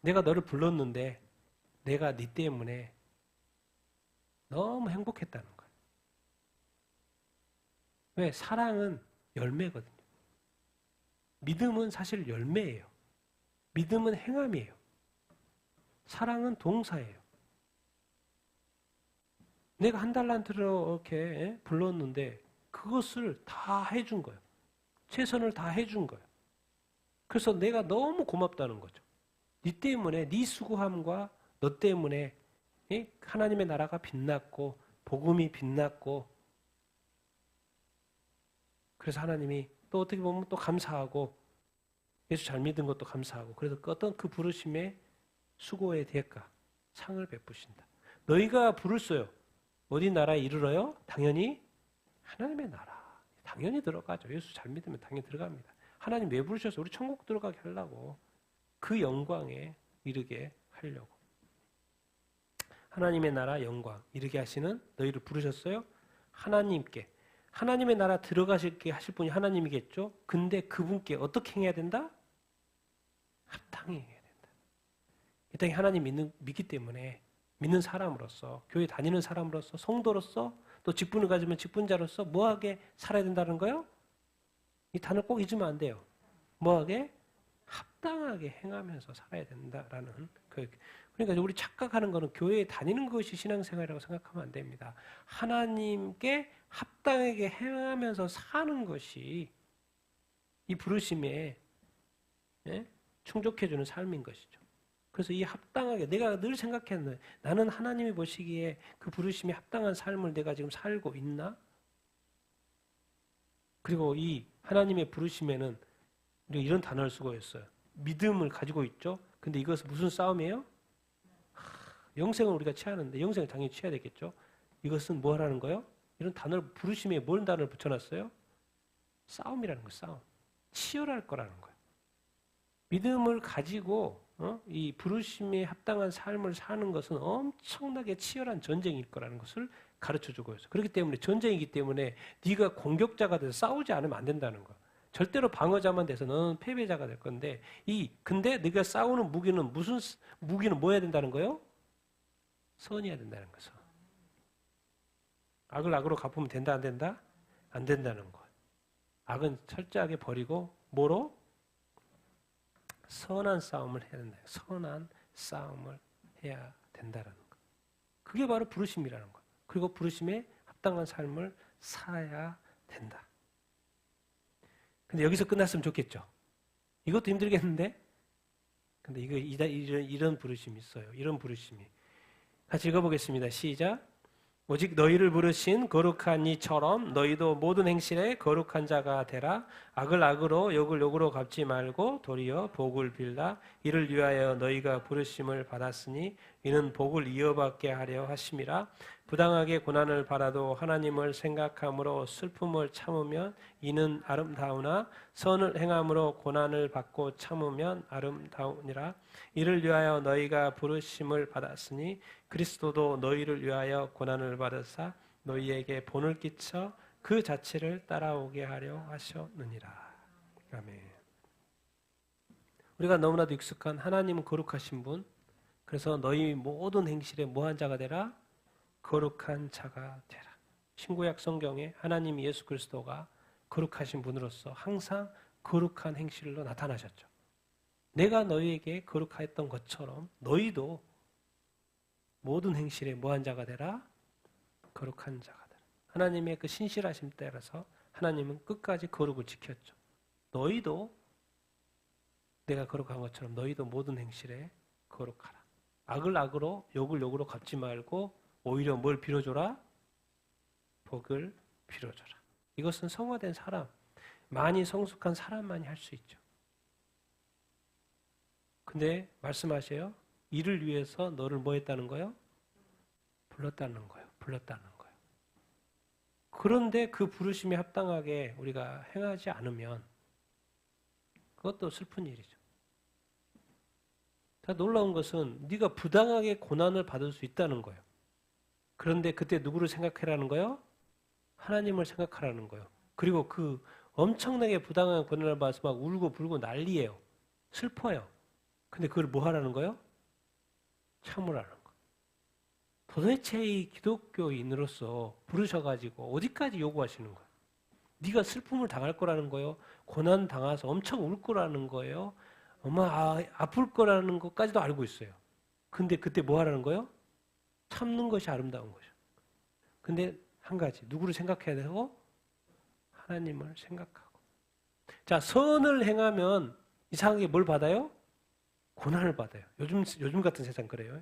내가 너를 불렀는데 내가 네 때문에 너무 행복했다는 거예요. 왜? 사랑은 열매거든요. 믿음은 사실 열매예요. 믿음은 행함이에요. 사랑은 동사예요. 내가 1달란트를 이렇게 불렀는데 그것을 다 해준 거예요. 최선을 다 해준 거예요. 그래서 내가 너무 고맙다는 거죠. 네 때문에 네 수고함과 너 때문에 하나님의 나라가 빛났고 복음이 빛났고 그래서 하나님이 또 어떻게 보면 또 감사하고 예수 잘 믿은 것도 감사하고 그래서 어떤 그 부르심의 수고의 대가 상을 베푸신다. 너희가 부르소요. 어디 나라에 이르러요? 당연히 하나님의 나라. 당연히 들어가죠. 예수 잘 믿으면 당연히 들어갑니다. 하나님 왜 부르셔서 우리 천국 들어가게 하려고 그 영광에 이르게 하려고. 하나님의 나라 영광 이르게 하시는 너희를 부르셨어요? 하나님께. 하나님의 나라 들어가시게 하실 분이 하나님이겠죠? 근데 그분께 어떻게 행해야 된다? 합당히 해야 된다. 이 땅에 하나님 믿기 때문에 믿는 사람으로서 교회 다니는 사람으로서 성도로서 또 직분을 가지면 직분자로서 뭐하게 살아야 된다는 거요? 이 단어를 꼭 잊으면 안 돼요. 뭐하게? 합당하게 행하면서 살아야 된다라는 그러니까 우리 착각하는 거는 교회에 다니는 것이 신앙생활이라고 생각하면 안 됩니다. 하나님께 합당하게 행하면서 사는 것이 이 부르심에 충족해주는 삶인 것이죠. 그래서 이 합당하게 내가 늘 생각했는데 나는 하나님이 보시기에 그 부르심에 합당한 삶을 내가 지금 살고 있나? 그리고 이 하나님의 부르심에는 우리가 이런 단어를 쓰고 있어요. 믿음을 가지고 있죠. 근데 이것은 무슨 싸움이에요? 영생을 우리가 취하는데 영생을 당연히 취해야 되겠죠. 이것은 뭐 하라는 거예요? 이런 단어를 부르심에 뭔 단어를 붙여놨어요? 싸움이라는 거예요. 싸움. 치열할 거라는 거예요. 믿음을 가지고 이 부르심에 합당한 삶을 사는 것은 엄청나게 치열한 전쟁일 거라는 것을 가르쳐주고 있어요. 그렇기 때문에 전쟁이기 때문에 네가 공격자가 돼서 싸우지 않으면 안 된다는 거예요. 절대로 방어자만 돼서 너는 패배자가 될 건데 근데 네가 싸우는 무기는 뭐 해야 된다는 거예요? 선해야 된다는 거죠. 악을 악으로 갚으면 된다 안 된다? 안 된다는 거예요. 악은 철저하게 버리고 뭐로? 선한 싸움을 해야 된다. 선한 싸움을 해야 된다는 거. 그게 바로 부르심이라는 거. 그리고 부르심에 합당한 삶을 살아야 된다. 근데 여기서 끝났으면 좋겠죠. 이것도 힘들겠는데? 근데 이런 부르심이 있어요. 이런 부르심이. 같이 읽어보겠습니다. 시작. 오직 너희를 부르신 거룩한 이처럼 너희도 모든 행실에 거룩한 자가 되라. 악을 악으로 욕을 욕으로 갚지 말고 도리어 복을 빌라. 이를 위하여 너희가 부르심을 받았으니 이는 복을 이어받게 하려 하심이라. 부당하게 고난을 받아도 하나님을 생각함으로 슬픔을 참으면 이는 아름다우나 선을 행함으로 고난을 받고 참으면 아름다우니라. 이를 위하여 너희가 부르심을 받았으니 그리스도도 너희를 위하여 고난을 받으사 너희에게 본을 끼쳐 그 자체를 따라오게 하려 하셨느니라. 아멘. 우리가 너무나도 익숙한 하나님은 거룩하신 분, 그래서 너희 모든 행실에 뭐한 자가 되라? 거룩한 자가 되라. 신구약 성경에 하나님 예수 그리스도가 거룩하신 분으로서 항상 거룩한 행실로 나타나셨죠. 내가 너희에게 거룩했던 것처럼 너희도 모든 행실에 뭐한 자가 되라? 거룩한 자가 되라. 하나님의 그 신실하심 따라서 하나님은 끝까지 거룩을 지켰죠. 너희도 내가 거룩한 것처럼 너희도 모든 행실에 거룩하라. 악을 악으로 욕을 욕으로 갚지 말고 오히려 뭘 빌어줘라? 복을 빌어줘라. 이것은 성화된 사람, 많이 성숙한 사람만이 할 수 있죠. 근데 말씀하세요. 이를 위해서 너를 뭐 했다는 거예요? 불렀다는 거예요. 불렀다는 거예요. 그런데 그 부르심에 합당하게 우리가 행하지 않으면 그것도 슬픈 일이죠. 더 놀라운 것은 네가 부당하게 고난을 받을 수 있다는 거예요. 그런데 그때 누구를 생각하라는 거예요? 하나님을 생각하라는 거예요. 그리고 그 엄청나게 부당한 고난을 받아서 막 울고 불고 난리예요. 슬퍼요. 근데 그걸 뭐 하라는 거예요? 참으라는 거. 도대체 이 기독교인으로서 부르셔가지고 어디까지 요구하시는 거예요? 네가 슬픔을 당할 거라는 거예요. 고난 당해서 엄청 울 거라는 거예요. 아플 거라는 것까지도 알고 있어요. 근데 그때 뭐 하라는 거예요? 참는 것이 아름다운 거죠. 근데 한 가지, 누구를 생각해야 되고? 하나님을 생각하고. 자, 선을 행하면 이상하게 뭘 받아요? 고난을 받아요. 요즘 같은 세상 그래요.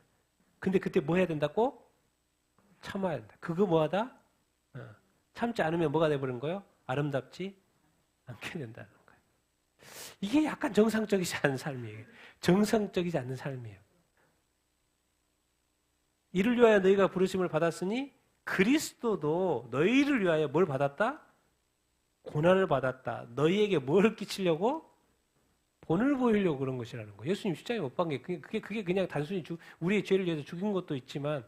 근데 그때 뭐 해야 된다고? 참아야 된다. 그거 뭐하다? 참지 않으면 뭐가 돼버린 거예요? 아름답지 않게 된다는 거예요. 이게 약간 정상적이지 않은 삶이에요. 정상적이지 않는 삶이에요. 이를 위하여 너희가 부르심을 받았으니 그리스도도 너희를 위하여 뭘 받았다? 고난을 받았다. 너희에게 뭘 끼치려고? 본을 보이려고 그런 것이라는 거예요. 예수님 십자가에 못 박은 게 그게 그냥 단순히 우리의 죄를 위해서 죽인 것도 있지만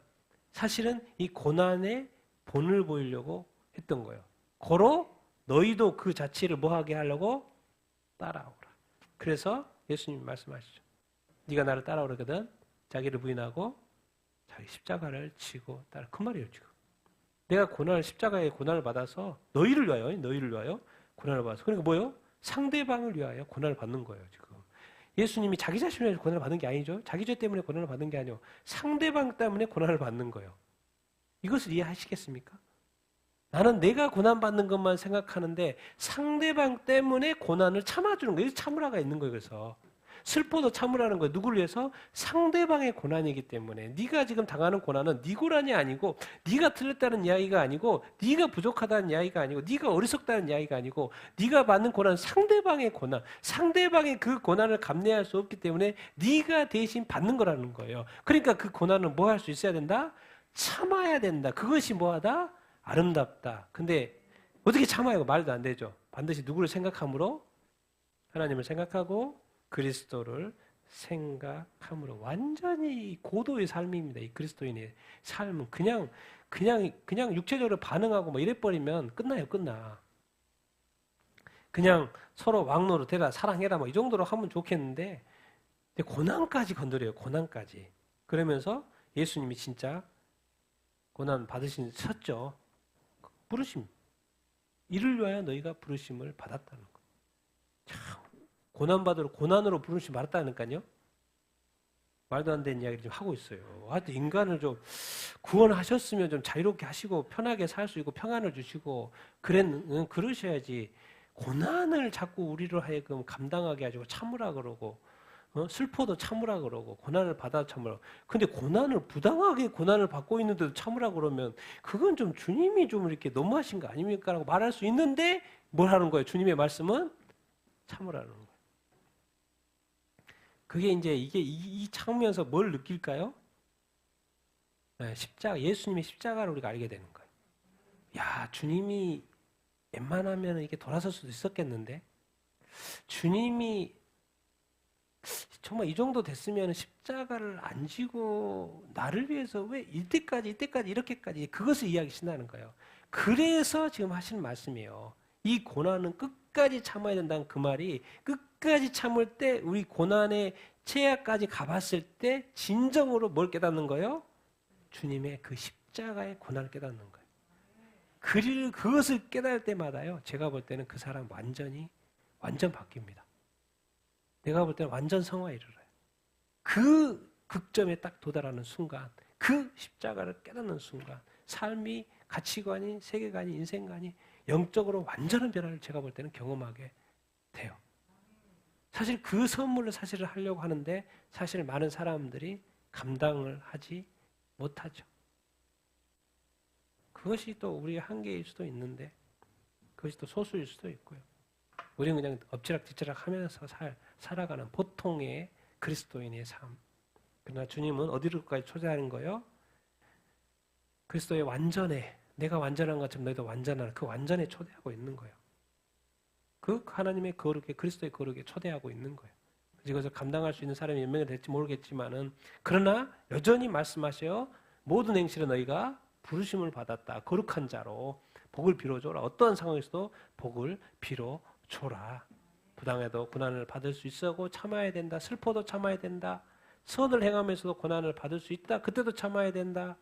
사실은 이 고난에 본을 보이려고 했던 거예요. 고로 너희도 그 자체를 뭐하게 하려고? 따라오라. 그래서 예수님 말씀하시죠. 네가 나를 따라오려거든 자기를 부인하고 자기 십자가를 지고 따라. 그 말이에요 지금. 내가 십자가에 고난을 받아서 너희를 위하여 고난을 받아서. 그러니까 뭐예요? 상대방을 위하여 고난을 받는 거예요 지금. 예수님이 자기 자신을 위해서 고난을 받는 게 아니죠. 자기 죄 때문에 고난을 받는 게 아니고 상대방 때문에 고난을 받는 거예요. 이것을 이해하시겠습니까? 나는 내가 고난받는 것만 생각하는데 상대방 때문에 고난을 참아주는 거예요. 참으라가 있는 거예요. 그래서 슬퍼도 참으라는 거예요. 누구를 위해서? 상대방의 고난이기 때문에. 네가 지금 당하는 고난은 네 고난이 아니고 네가 틀렸다는 이야기가 아니고 네가 부족하다는 이야기가 아니고 네가 어리석다는 이야기가 아니고 네가 받는 고난은 상대방의 고난. 상대방의 그 고난을 감내할 수 없기 때문에 네가 대신 받는 거라는 거예요. 그러니까 그 고난은 뭐 할 수 있어야 된다? 참아야 된다. 그것이 뭐하다? 아름답다. 근데 어떻게 참아요? 말도 안 되죠. 반드시 누구를 생각함으로? 하나님을 생각하고 그리스도를 생각함으로. 완전히 고도의 삶입니다. 이 그리스도인의 삶은 그냥 육체적으로 반응하고 뭐 이래버리면 끝나. 그냥 서로 왕노로 대라 사랑해라 뭐 이 정도로 하면 좋겠는데 고난까지 건드려요. 고난까지. 그러면서 예수님이 진짜 고난 섰죠. 부르심. 이를 위하여 너희가 부르심을 받았다는 거. 참 고난으로 부르심 받았다니까요. 말도 안 되는 이야기를 좀 하고 있어요. 하여튼 인간을 좀 구원하셨으면 좀 자유롭게 하시고 편하게 살 수 있고 평안을 주시고 그러셔야지. 고난을 자꾸 우리로 하여금 감당하게 하시고 참으라 그러고 슬퍼도 참으라 그러고 고난을 받아 참으라. 근데 부당하게 고난을 받고 있는데도 참으라 그러면 그건 좀 주님이 좀 이렇게 너무하신 거 아닙니까? 라고 말할 수 있는데 뭘 하는 거예요? 주님의 말씀은 참으라는 거예요. 그게 이제 이 참으면서 뭘 느낄까요? 네, 예수님의 십자가를 우리가 알게 되는 거예요. 야, 주님이 웬만하면 이게 돌아설 수도 있었겠는데 주님이 정말 이 정도 됐으면 십자가를 안 지고 나를 위해서 왜 이때까지 이렇게까지 그것을 이야기하신다는 거예요. 그래서 지금 하시는 말씀이에요. 이 고난은 끝까지 참아야 된다는 그 말이 끝까지 참을 때 우리 고난의 최악까지 가봤을 때 진정으로 뭘 깨닫는 거예요? 주님의 그 십자가의 고난을 깨닫는 거예요. 그것을 깨달을 때마다요. 제가 볼 때는 그 사람 완전 바뀝니다. 내가 볼 때는 완전 성화에 이르러요. 그 극점에 딱 도달하는 순간, 그 십자가를 깨닫는 순간 삶이 가치관이, 세계관이, 인생관이 영적으로 완전한 변화를 제가 볼 때는 경험하게 돼요. 사실 그 선물을 사실을 하려고 하는데 사실 많은 사람들이 감당을 하지 못하죠. 그것이 또 우리의 한계일 수도 있는데 그것이 또 소수일 수도 있고요. 우리는 그냥 엎치락뒤치락 하면서 살아가는 보통의 그리스도인의 삶. 그러나 주님은 어디로까지 초대하는 거예요? 그리스도의 완전에, 내가 완전한 것처럼 너희도 완전한 그 완전에 초대하고 있는 거예요. 그 하나님의 거룩에, 그리스도의 거룩에 초대하고 있는 거예요. 이것을 감당할 수 있는 사람이 몇 명이 될지 모르겠지만은, 그러나 여전히 말씀하셔요. 모든 행실에 너희가 부르심을 받았다. 거룩한 자로 복을 빌어줘라. 어떠한 상황에서도 복을 빌어줘라. 부당해도 고난을 받을 수 있어고 참아야 된다. 슬퍼도 참아야 된다. 선을 행하면서도 고난을 받을 수 있다. 그때도 참아야 된다.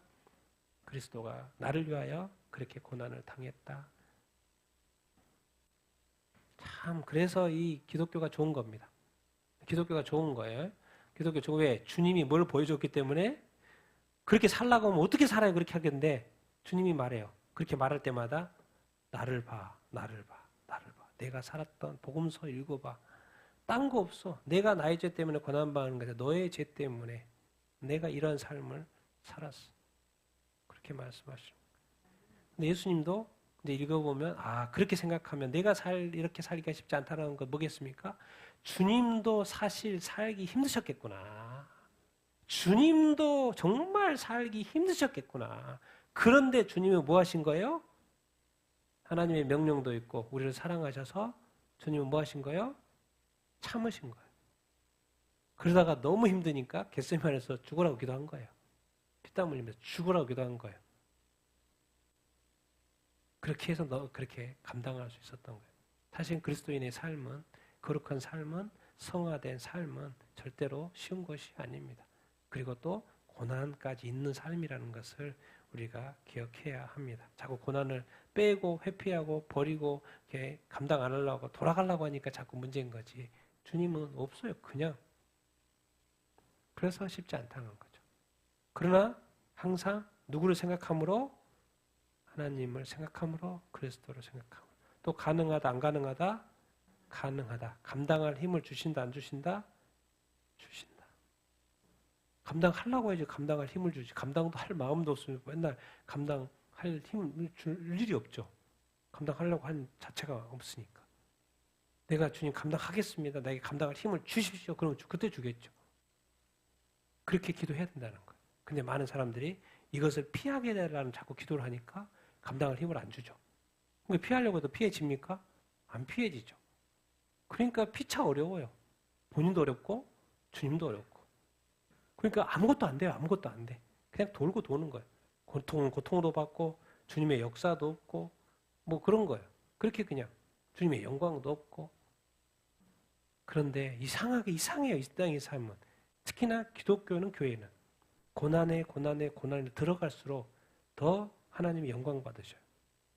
그리스도가 나를 위하여 그렇게 고난을 당했다. 참 그래서 이 기독교가 좋은 겁니다. 기독교가 좋은 거예요. 기독교 좋은 왜? 주님이 뭘 보여줬기 때문에 그렇게 살라고 하면 어떻게 살아요? 그렇게 하겠는데 주님이 말해요. 그렇게 말할 때마다 나를 봐, 나를 봐, 나를 봐. 내가 살았던 복음서 읽어봐. 딴 거 없어. 내가 나의 죄 때문에 고난받는 거야. 너의 죄 때문에 내가 이런 삶을 살았어. 그렇게 말씀하시죠. 근데 예수님도 근데 읽어보면 그렇게 생각하면 내가 이렇게 살기가 쉽지 않다는 건 뭐겠습니까? 주님도 사실 살기 힘드셨겠구나. 주님도 정말 살기 힘드셨겠구나. 그런데 주님은 뭐 하신 거예요? 하나님의 명령도 있고 우리를 사랑하셔서 주님은 뭐 하신 거예요? 참으신 거예요. 그러다가 너무 힘드니까 겟세마네에서 죽으라고 기도한 거예요. 피땀 흘리면서 죽으라고 기도한 거예요. 그렇게 해서 그렇게 감당할 수 있었던 거예요. 사실 그리스도인의 삶은, 거룩한 삶은, 성화된 삶은 절대로 쉬운 것이 아닙니다. 그리고 또 고난까지 있는 삶이라는 것을 우리가 기억해야 합니다. 자꾸 고난을 빼고 회피하고 버리고 이렇게 감당 안 하려고 돌아가려고 하니까 자꾸 문제인 거지. 주님은 없어요. 그냥. 그래서 쉽지 않다는 거죠. 그러나 항상 누구를 생각함으로? 하나님을 생각함으로, 그리스도를 생각함으로. 또 가능하다, 안 가능하다? 가능하다. 감당할 힘을 주신다, 안 주신다? 주신다. 감당하려고 해야지 감당할 힘을 주지. 감당도 할 마음도 없으면 맨날 감당할 힘을 줄 일이 없죠. 감당하려고 한 자체가 없으니까. 내가 주님 감당하겠습니다. 나에게 감당할 힘을 주십시오. 그러면 그때 주겠죠. 그렇게 기도해야 된다는 거예요. 근데 많은 사람들이 이것을 피하게 되라는 자꾸 기도를 하니까 감당할 힘을 안 주죠. 그러니까 피하려고 해도 피해집니까? 안 피해지죠. 그러니까 피차 어려워요. 본인도 어렵고 주님도 어렵고. 그러니까 아무것도 안 돼요. 아무것도 안 돼. 그냥 돌고 도는 거예요. 고통도 받고 주님의 역사도 없고 뭐 그런 거예요. 그렇게 그냥 주님의 영광도 없고. 그런데 이상해요. 이 땅의 삶은. 특히나 기독교는, 교회는 고난에 들어갈수록 더 하나님이 영광 받으셔요.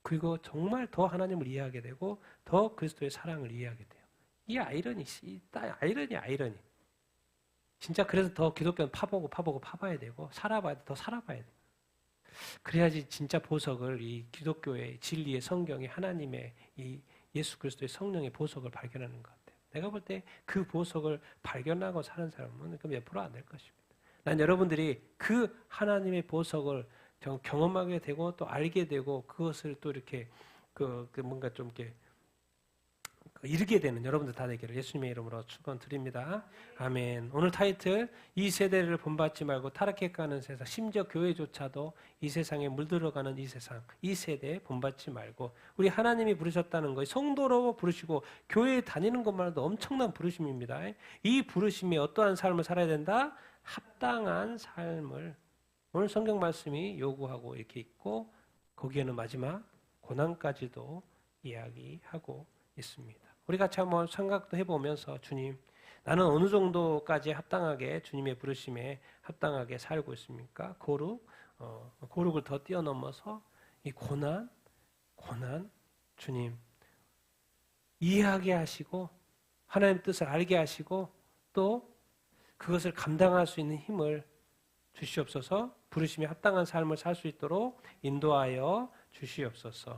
그리고 정말 더 하나님을 이해하게 되고 더 그리스도의 사랑을 이해하게 돼요. 이 아이러니. 진짜 그래서 더 기독교는 파봐야 되고 더 살아봐야 돼요. 그래야지 진짜 보석을, 이 기독교의 진리의 성경의 하나님의 이 예수 그리스도의 성령의 보석을 발견하는 것 같아요. 내가 볼 때 그 보석을 발견하고 사는 사람은 몇 프로 안 될 것입니다. 난 여러분들이 그 하나님의 보석을 경험하게 되고 또 알게 되고 그것을 또 이렇게 뭔가 좀 이렇게 이르게 되는 여러분들 다 되기를 예수님의 이름으로 축원드립니다. 아멘. 오늘 타이틀 이 세대를 본받지 말고 타락해가는 세상, 심지어 교회조차도 이 세상에 물들어가는 이 세상, 이 세대에 본받지 말고 우리 하나님이 부르셨다는 거, 성도로 부르시고 교회에 다니는 것만으로도 엄청난 부르심입니다. 이 부르심에 어떠한 삶을 살아야 된다? 합당한 삶을 오늘 성경 말씀이 요구하고 이렇게 있고 거기에는 마지막 고난까지도 이야기하고 있습니다. 우리 같이 한번 생각도 해보면서 주님, 나는 어느 정도까지 합당하게 주님의 부르심에 합당하게 살고 있습니까? 고룩을 더 뛰어넘어서 이 고난 주님 이해하게 하시고 하나님의 뜻을 알게 하시고 또 그것을 감당할 수 있는 힘을 주시옵소서. 부르심에 합당한 삶을 살 수 있도록 인도하여 주시옵소서.